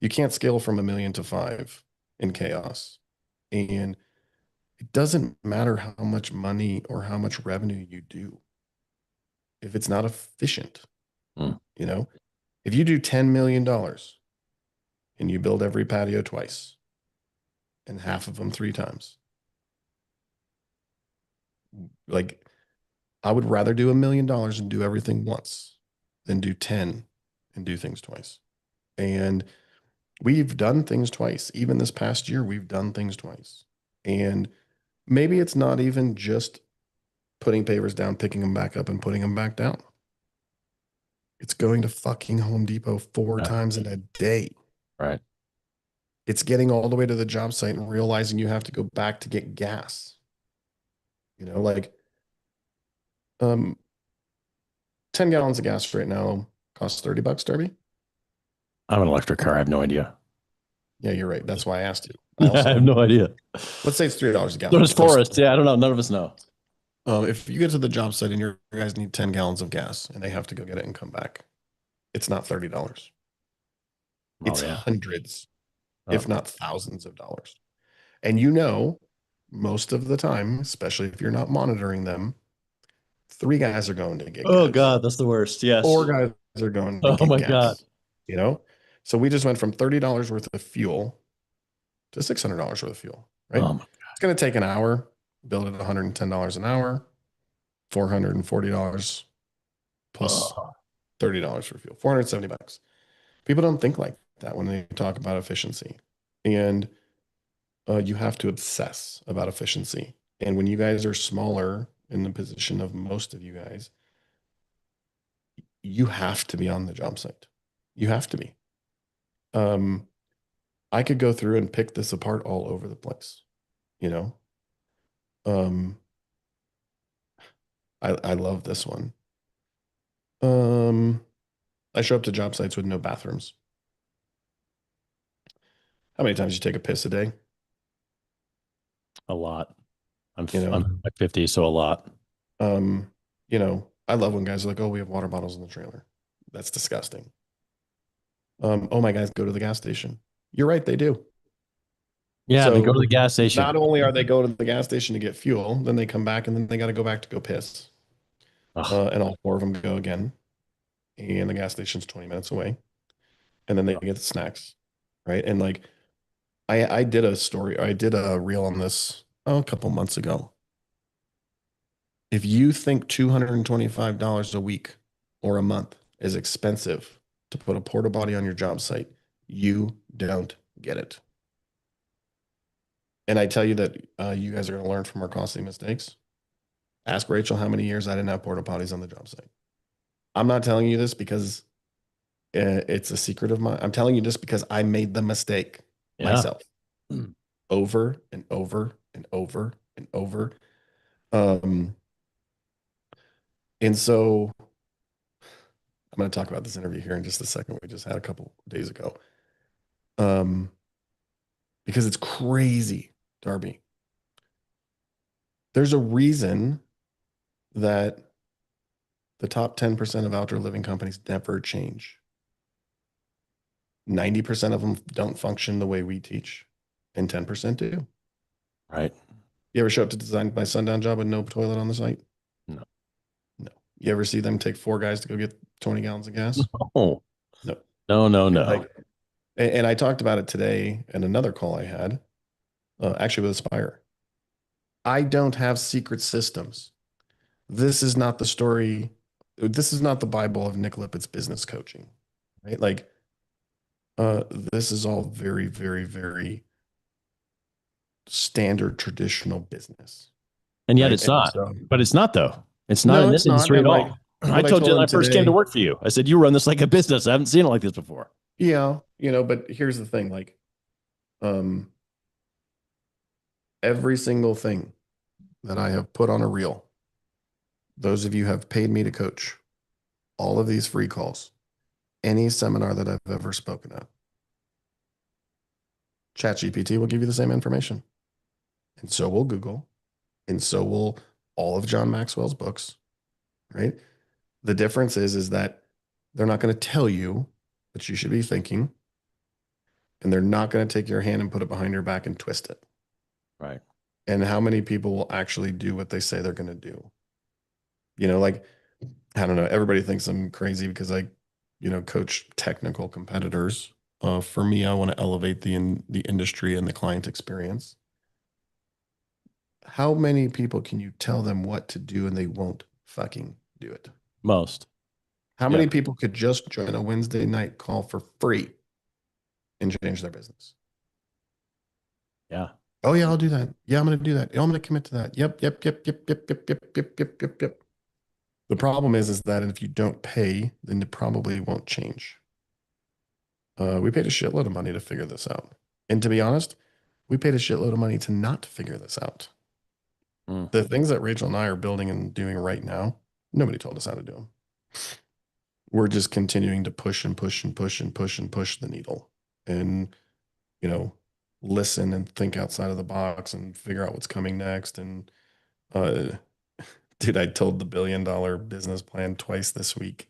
You can't scale from 1 million to 5 in chaos. And it doesn't matter how much money or how much revenue you do if it's not efficient. You know, if you do $10 million and you build every patio twice and half of them 3 times, like I would rather do $1 million and do everything once than do 10 and do things twice. And we've done things twice. Even this past year, we've done things twice. And maybe it's not even just putting pavers down, picking them back up and putting them back down. It's going to fucking Home Depot 4 times in a day. Right. It's getting all the way to the job site and realizing you have to go back to get gas. You know, like 10 gallons of gas right now costs $30, Derby. I'm an electric car. I have no idea. Yeah, you're right. That's why I asked you. I have no idea. Let's say it's $3 a gallon. There's Forest. Yeah, I don't know. None of us know. If you get to the job site and your guys need 10 gallons of gas and they have to go get it and come back, it's not $30. It's hundreds, if not thousands of dollars. And you know, most of the time, especially if you're not monitoring them, 3 guys are going to get Oh gas. God, that's the worst. Yes. 4 guys are going to Oh get my gas. God. You know? So we just went from $30 worth of fuel to $600 worth of fuel, right? Oh my God. It's going to take an hour, build it at $110 an hour, $440 plus $30 for fuel, $470. People don't think like that when they talk about efficiency. And you have to obsess about efficiency. And when you guys are smaller in the position of most of you guys, you have to be on the job site. You have to be. I could go through and pick this apart all over the place, you know? I love this one. I show up to job sites with no bathrooms. How many times you take a piss a day? A lot. I'm You know? I'm like 50, so a lot. You know, I love when guys are like, oh, we have water bottles in the trailer. That's disgusting. Oh, my guys go to the gas station. You're right, they do. Yeah, they So go to the gas station. not only are they going to the gas station to get fuel, then they come back and then they got to go back to go piss. Ugh. And all four of them go again. And the gas station's 20 minutes away. And then they get the snacks. Right. And like I did a story, I did a reel on this a couple months ago. If you think $225 a week or a month is expensive to put a porta potty on your job site, you don't get it. And I tell you that you guys are going to learn from our costly mistakes. Ask Rachel how many years I didn't have porta potties on the job site. I'm not telling you this because it's a secret of mine. I'm telling you this because I made the mistake myself over and over and over and over. And so I'm going to talk about this interview here in just a second. We just had a couple days ago. Because it's crazy, Darby. There's a reason that the top 10% of outdoor living companies never change. 90% of them don't function the way we teach, and 10% do. Right. You ever show up to design my sundown job with no toilet on the site? No. No. You ever see them take 4 guys to go get 20 gallons of gas? Oh, No. no. Like, and I talked about it today in another call I had, actually with Aspire. I don't have secret systems. This is not the story. This is not the Bible of Nick Lippett's business coaching, right? Like, this is all very, very, very standard traditional business. And yet right? it's And not. so- But it's not though. It's not No, in it's this not. industry at And, like, all. what I I told you told when I him first came to today- work for you. I said you run this like a business. I haven't seen it like this before. Yeah, but here's the thing, like, every single thing that I have put on a reel, those of you have paid me to coach, all of these free calls, any seminar that I've ever spoken at, ChatGPT will give you the same information. And so will Google. And so will all of John Maxwell's books, right? The difference is that they're not going to tell you that you should be thinking, and they're not going to take your hand and put it behind your back and twist it. Right. And how many people will actually do what they say they're going to do? Like, I don't know. Everybody thinks I'm crazy because I, coach technical competitors. For me, I want to elevate the industry and the client experience. How many people can you tell them what to do and they won't fucking do it? Most. How many people could just join a Wednesday night call for free and change their business? Yeah. Oh yeah, I'll do that. Yeah, I'm going to do that. I'm going to commit to that. Yep. The problem is that if you don't pay, then it probably won't change. We paid a shitload of money to figure this out. And to be honest, we paid a shitload of money to not figure this out. The things that Rachel and I are building and doing right now, nobody told us how to do them. We're just continuing to push and push and push and push and push the needle and, listen and think outside of the box and figure out what's coming next. And, dude, I told the $1 billion business plan twice this week.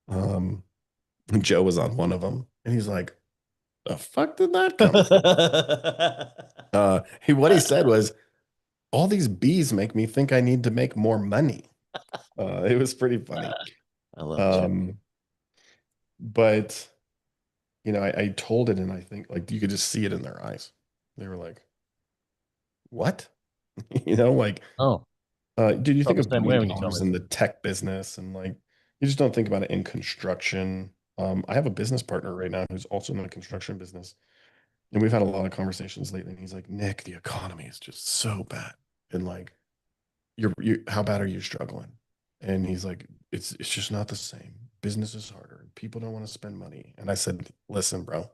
Joe was on one of them and he's like, the fuck did that come from? What he said was, all these bees make me think I need to make more money. It was pretty funny. I love it. But I told it, and I think like you could just see it in their eyes. They were like, "What?" Like, Oh, dude, you think Felt of the same way when you dollars told me. in the tech business, and like you just don't think about it in construction. I have a business partner right now who's also in the construction business, and we've had a lot of conversations lately. And he's like, "Nick, the economy is just so bad," and like, how bad are you struggling? And he's like, it's just not the same. Business is harder. People don't want to spend money. And I said, listen, bro.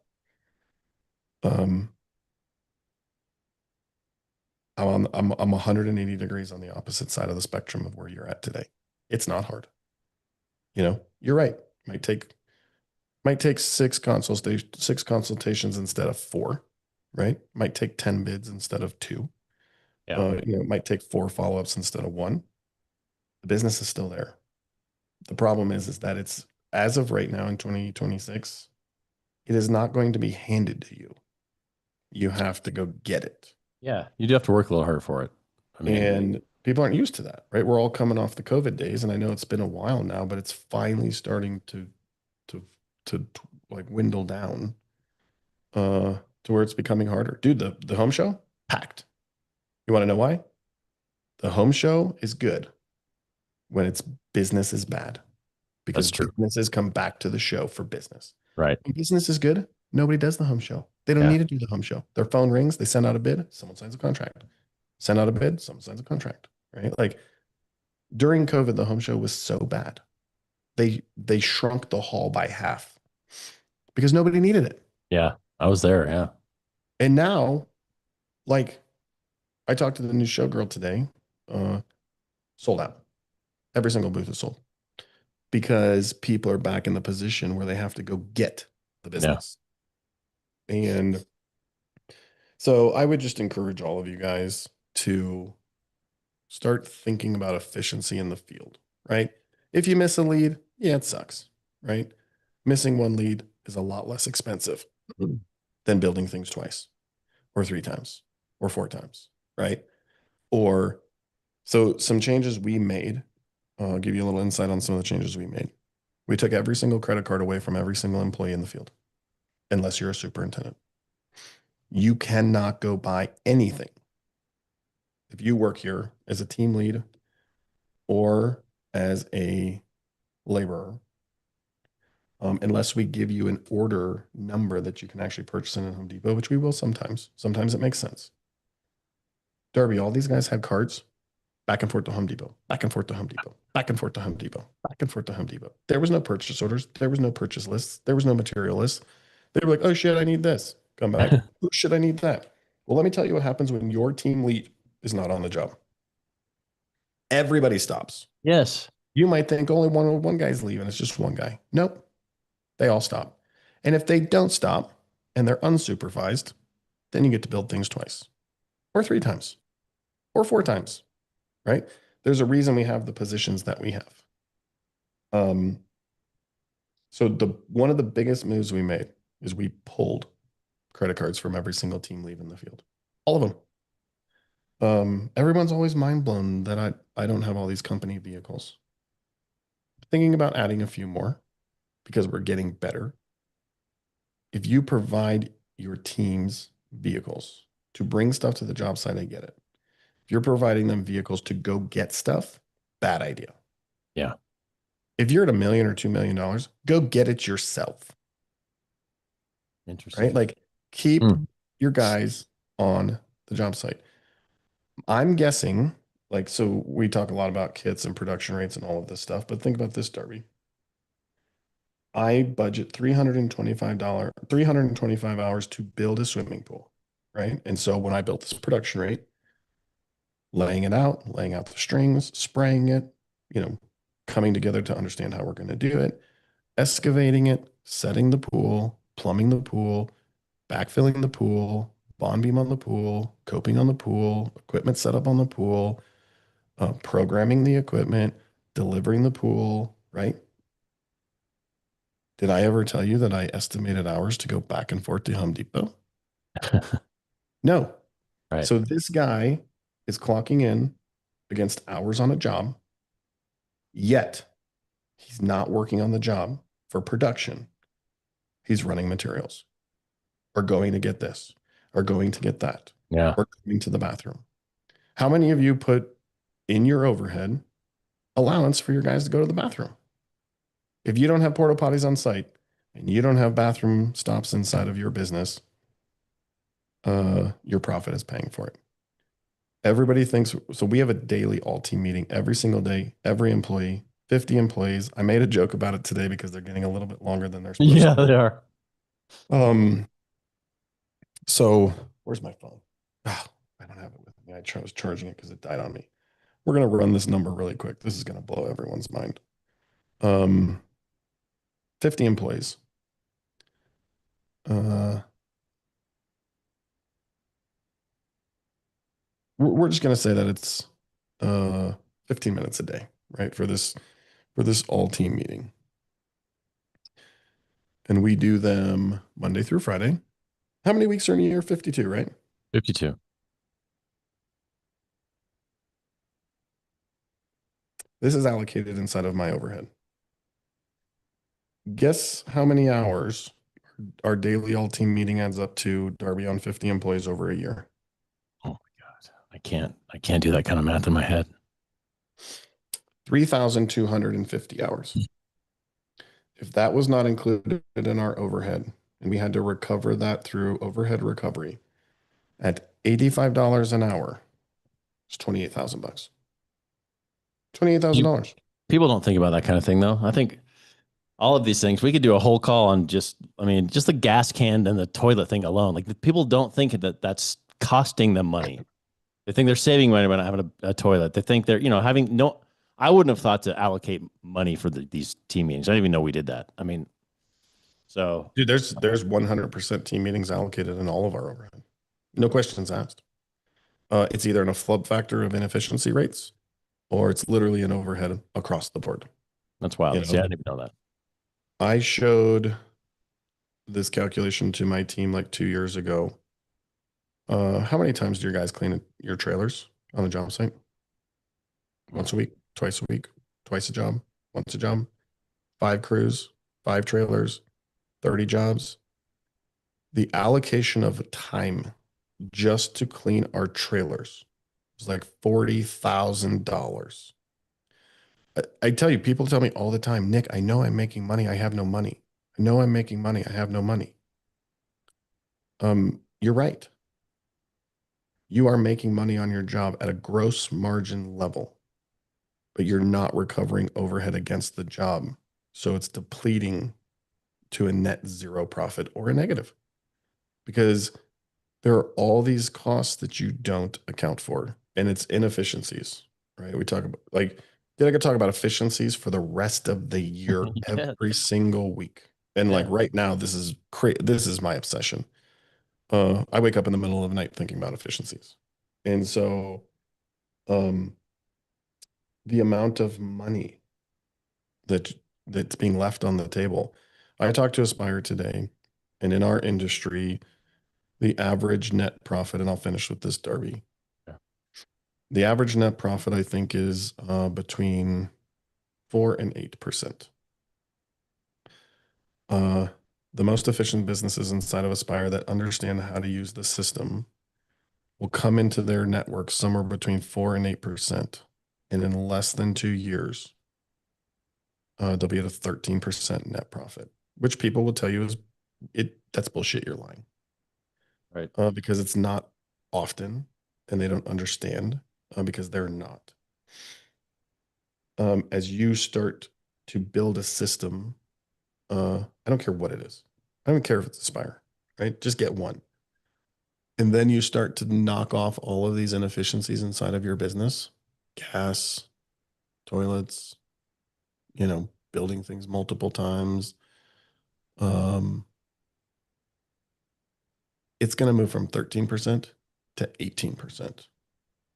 I'm 180 degrees on the opposite side of the spectrum of where you're at today. It's not hard. You're right. Might take 6 consultations instead of 4, right? Might take 10 bids instead of 2. Yeah. It might take 4 follow-ups instead of 1. The business is still there. The problem is that it's, as of right now in 2026, it is not going to be handed to you. You have to go get it. Yeah. You do have to work a little harder for it. I mean, And people aren't used to that, right? We're all coming off the COVID days, and I know it's been a while now, but it's finally starting to to like dwindle down to where it's becoming harder. Dude, the home show packed. You want to know why? The home show is good when its business is bad, because That's true. businesses come back to the show for business. right. When business is good, nobody does the home show. They don't Yeah. need to do the home show. Their phone rings, they send out a bid, someone signs a contract. Send out a bid, someone signs a contract, right? Like during COVID, the home show was so bad. They shrunk the hall by half because nobody needed it. Yeah. I was there. Yeah. And now, like I talked to the new showgirl today, sold out. Every single booth is sold because people are back in the position where they have to go get the business. And so I would just encourage all of you guys to start thinking about efficiency in the field, right? If you miss a lead, yeah, it sucks, right? Missing one lead is a lot less expensive than building things twice or 3 times or 4 times, right? Or so some changes we made, I'll give you a little insight on some of the changes we made. We took every single credit card away from every single employee in the field, unless you're a superintendent. You cannot go buy anything if you work here as a team lead or as a laborer, unless we give you an order number that you can actually purchase in a Home Depot, which we will sometimes. Sometimes it makes sense. Darby, all these guys had cards back and forth to Home Depot, back and forth to Home Depot, back and forth to Home Depot, back and forth to Home Depot. There was no purchase orders. There was no purchase lists. There was no material lists. They were like, oh shit, I need this. Come back. Oh shit, I need that. Well, let me tell you what happens when your team lead is not on the job. Everybody stops. Yes. You might think only one guy's leaving. It's just one guy. Nope. They all stop. And if they don't stop and they're unsupervised, then you get to build things twice or 3 times or 4 times, right? There's a reason we have the positions that we have. So one of the biggest moves we made is we pulled credit cards from every single team leave in the field. All of them. Everyone's always mind blown that I don't have all these company vehicles. Thinking about adding a few more because we're getting better. If you provide your teams vehicles to bring stuff to the job site, I get it. If you're providing them vehicles to go get stuff, bad idea. Yeah. If you're at $1 million or $2 million, go get it yourself. Interesting. Right? Like keep your guys on the job site. I'm guessing, like, so we talk a lot about kits and production rates and all of this stuff, but think about this, Darby. I budget $325 hours to build a swimming pool, right? And so when I built this production rate, laying out the strings, spraying it, coming together to understand how we're going to do it, excavating it, setting the pool, plumbing the pool, backfilling the pool, bond beam on the pool, coping on the pool, equipment setup on the pool, programming the equipment, delivering the pool, right? Did I ever tell you that I estimated hours to go back and forth to Home Depot? No. Right. So this guy is clocking in against hours on a job, yet he's not working on the job for production. He's running materials or going to get this or going to get that Yeah. or going to the bathroom. How many of you put in your overhead allowance for your guys to go to the bathroom? If you don't have porta potties on site and you don't have bathroom stops inside of your business, your profit is paying for it. Everybody thinks, so we have a daily all team meeting every single day, every employee, 50 employees. I made a joke about it today because they're getting a little bit longer than they're supposed Yeah, to. they are. So where's my phone? Oh, I don't have it with me. I was charging it because it died on me. We're going to run this number really quick. This is going to blow everyone's mind. 50 employees. We're just going to say that it's 15 minutes a day, right? For this all team meeting. And we do them Monday through Friday How many weeks are in a year? 52, right? 52. This is allocated inside of my overhead. Guess how many hours our daily all team meeting adds up to, Darby, on 50 employees over a year? Oh my God. I can't do that kind of math in my head. 3,250 hours. If that was not included in our overhead and we had to recover that through overhead recovery at $85 an hour, it's 28,000 bucks. $28,000. People don't think about that kind of thing though. I think all of these things, we could do a whole call on just the gas can and the toilet thing alone. Like people don't think that that's costing them money. They think they're saving money by not having a toilet. They think they're, having no, I wouldn't have thought to allocate money for these team meetings. I didn't even know we did that. I mean, so. Dude, there's 100% team meetings allocated in all of our overhead. No questions asked. It's either in a flub factor of inefficiency rates or it's literally an overhead across the board. That's wild. You know? See, I didn't even know that. I showed this calculation to my team like 2 years ago. How many times do your guys clean your trailers on a job site? Once a week, twice a week, twice a job, once a job, 5 crews, 5 trailers, 30 jobs. The allocation of time just to clean our trailers was like $40,000. I tell you, people tell me all the time, Nick, I know I'm making money. I have no money. I know I'm making money. I have no money. You're right. You are making money on your job at a gross margin level, but you're not recovering overhead against the job. So it's depleting to a net zero profit or a negative because there are all these costs that you don't account for and it's inefficiencies, right? We talk about I could talk about efficiencies for the rest of the year, every single week. And like right now, this is my obsession. I wake up in the middle of the night thinking about efficiencies. And so the amount of money that's being left on the table. I talked to Aspire today, and in our industry, the average net profit, and I'll finish with this, Darby. Yeah. The average net profit, I think, is between 4 and 8%. The most efficient businesses inside of Aspire that understand how to use the system will come into their network somewhere between 4 and 8%. And in less than 2 years, they'll be at a 13% net profit, which people will tell you that's bullshit. You're lying. Right. Because it's not often and they don't understand because they're not. As you start to build a system, I don't care what it is. I don't care if it's Aspire, right? Just get one. And then you start to knock off all of these inefficiencies inside of your business, gas, toilets, building things multiple times. It's going to move from 13% to 18%.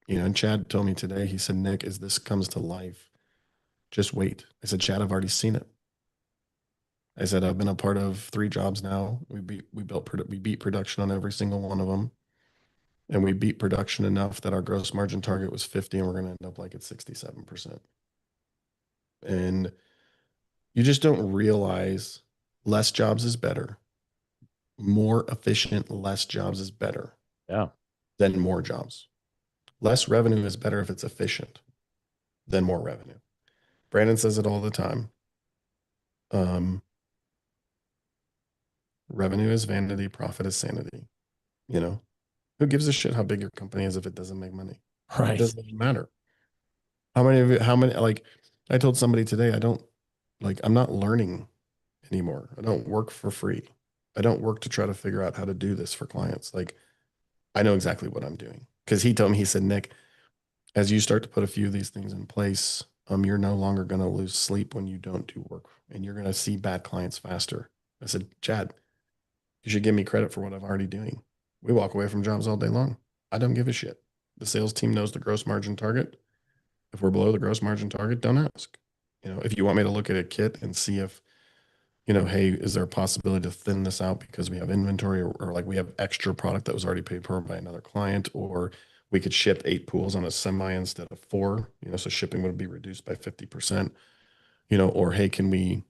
And Chad told me today, he said, Nick, as this comes to life, just wait. I said, Chad, I've already seen it. I said, I've been a part of 3 jobs now. We beat production on every single one of them. And we beat production enough that our gross margin target was 50 and we're going to end up like at 67%. And you just don't realize less jobs is better. More efficient, less jobs is better. Yeah. Than more jobs. Less revenue is better if it's efficient than more revenue. Brandon says it all the time. Revenue is vanity, profit is sanity. Who gives a shit how big your company is if it doesn't make money? Right. It doesn't even matter. Like I told somebody today, I'm not learning anymore. I don't work for free. I don't work to try to figure out how to do this for clients. Like I know exactly what I'm doing. Because he told me, he said, Nick, as you start to put a few of these things in place, you're no longer going to lose sleep when you don't do work and you're going to see bad clients faster. I said, Chad, you should give me credit for what I'm already doing. We walk away from jobs all day long. I don't give a shit. The sales team knows the gross margin target. If we're below the gross margin target, don't ask. If you want me to look at a kit and see if hey, is there a possibility to thin this out because we have inventory or like we have extra product that was already paid for by another client, or we could ship 8 pools on a semi instead of 4, so shipping would be reduced by 50%, or hey, can we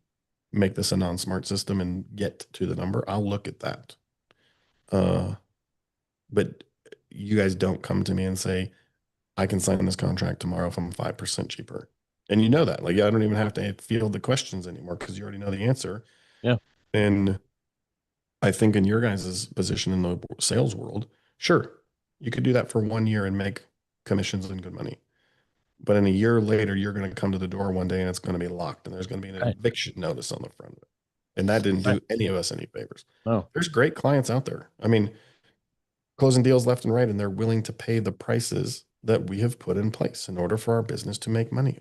make this a non-smart system and get to the number? I'll look at that. But you guys don't come to me and say, I can sign this contract tomorrow if I'm 5% cheaper. And you know that. Like, I don't even have to field the questions anymore because you already know the answer. Yeah. And I think in your guys' position in the sales world, sure, you could do that for 1 year and make commissions and good money. But in a year later, you're going to come to the door one day and it's going to be locked and there's going to be an Right. eviction notice on the front of it. And that didn't do any of us any favors. No. There's great clients out there. I mean, closing deals left and right, and they're willing to pay the prices that we have put in place in order for our business to make money.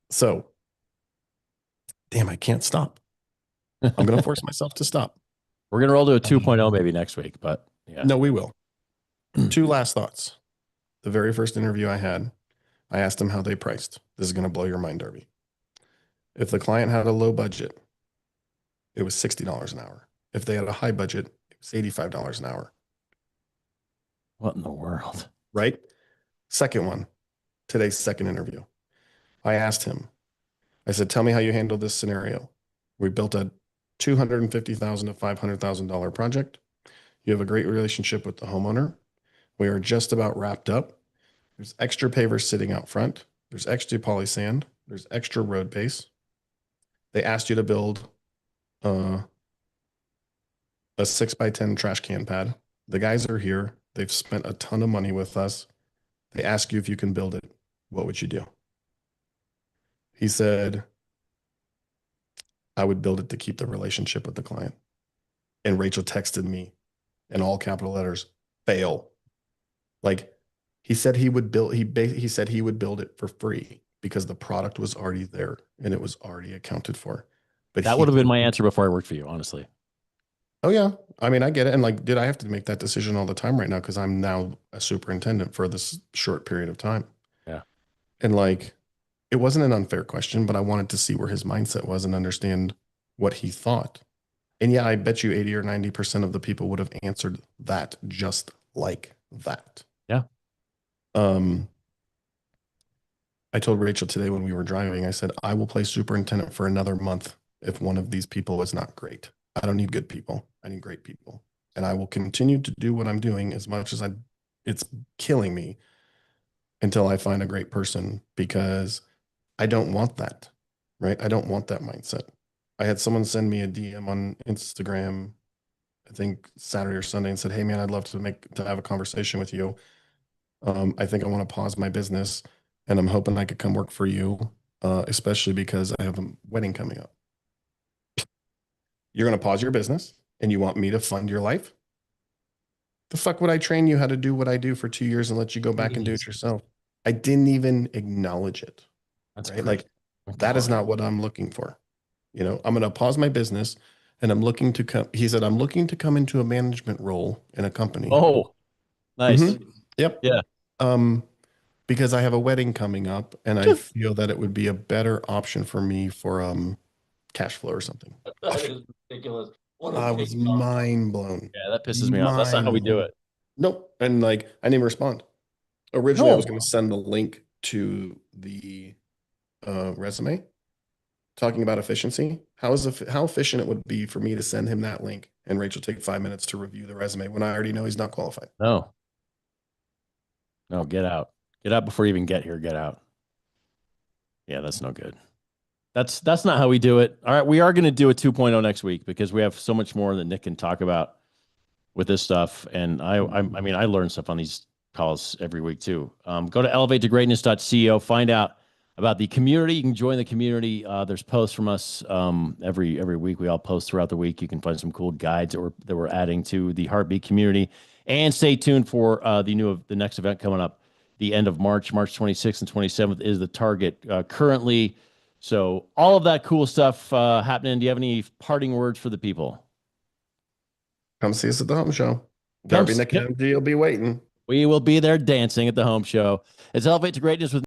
So, damn, I can't stop. I'm going to force myself to stop. We're going to roll to a 2.0 maybe next week, but yeah. No, we will. 2 last thoughts. The very first interview I had, I asked them how they priced. This is going to blow your mind, Darby. If the client had a low budget, it was $60 an hour. If they had a high budget, it was $85 an hour. What in the world? Right? Second one, today's second interview. I asked him, I said, tell me how you handled this scenario. We built a $250,000 to $500,000 project. You have a great relationship with the homeowner. We are just about wrapped up. There's extra pavers sitting out front. There's extra poly sand. There's extra road base. They asked you to build a 6x10 trash can pad. The guys are here. They've spent a ton of money with us. They ask you if you can build it. What would you do? He said, I would build it to keep the relationship with the client. And Rachel texted me in all capital letters, fail. Like, he said he would build, he said he would build it for free because the product was already there and it was already accounted for. But that would have been my answer before I worked for you, honestly. Oh yeah. I mean, I get it. And like, dude, I have to make that decision all the time right now because I'm now a superintendent for this short period of time. Yeah. And like, it wasn't an unfair question, but I wanted to see where his mindset was and understand what he thought. And yeah, I bet you 80 or 90% of the people would have answered that just like that. Yeah. I told Rachel today when we were driving, I said, I will play superintendent for another month if one of these people is not great. I don't need good people. I need great people. And I will continue to do what I'm doing as much as it's killing me until I find a great person because I don't want that, right? I don't want that mindset. I had someone send me a DM on Instagram, I think Saturday or Sunday, and said, hey man, I'd love to have a conversation with you. I think I want to pause my business and I'm hoping I could come work for you, especially because I have a wedding coming up. You're going to pause your business and you want me to fund your life? The fuck would I train you how to do what I do for 2 years and let you go back and do it yourself? I didn't even acknowledge it. That's right. Like, that is not what I'm looking for. I'm going to pause my business and I'm looking to come. He said, I'm looking to come into a management role in a company. Oh, nice. Mm-hmm. Yep. Yeah. Because I have a wedding coming up and I feel that it would be a better option for me for cash flow or something. That is ridiculous. I was mind blown. Yeah, that pisses me off. That's not how we do it. Nope. And like, I didn't even respond. Originally, I was going to send the link to the resume talking about efficiency. How efficient it would be for me to send him that link and Rachel take 5 minutes to review the resume when I already know he's not qualified. No, get out. Get out before you even get here. Get out. Yeah, that's no good. That's not how we do it. All right, we are going to do a 2.0 next week because we have so much more that Nick can talk about with this stuff. And I mean, I learn stuff on these calls every week too. Go to elevatetogreatness.co, find out about the community. You can join the community. There's posts from us every week. We all post throughout the week. You can find some cool guides that we're adding to the Heartbeat community. And stay tuned for the next event coming up. The end of March 26th and 27th is the target currently. So all of that cool stuff happening. Do you have any parting words for the people? Come see us at the home show. Darby, Nick, and MG will be waiting. We will be there dancing at the home show. It's Elevate to Greatness with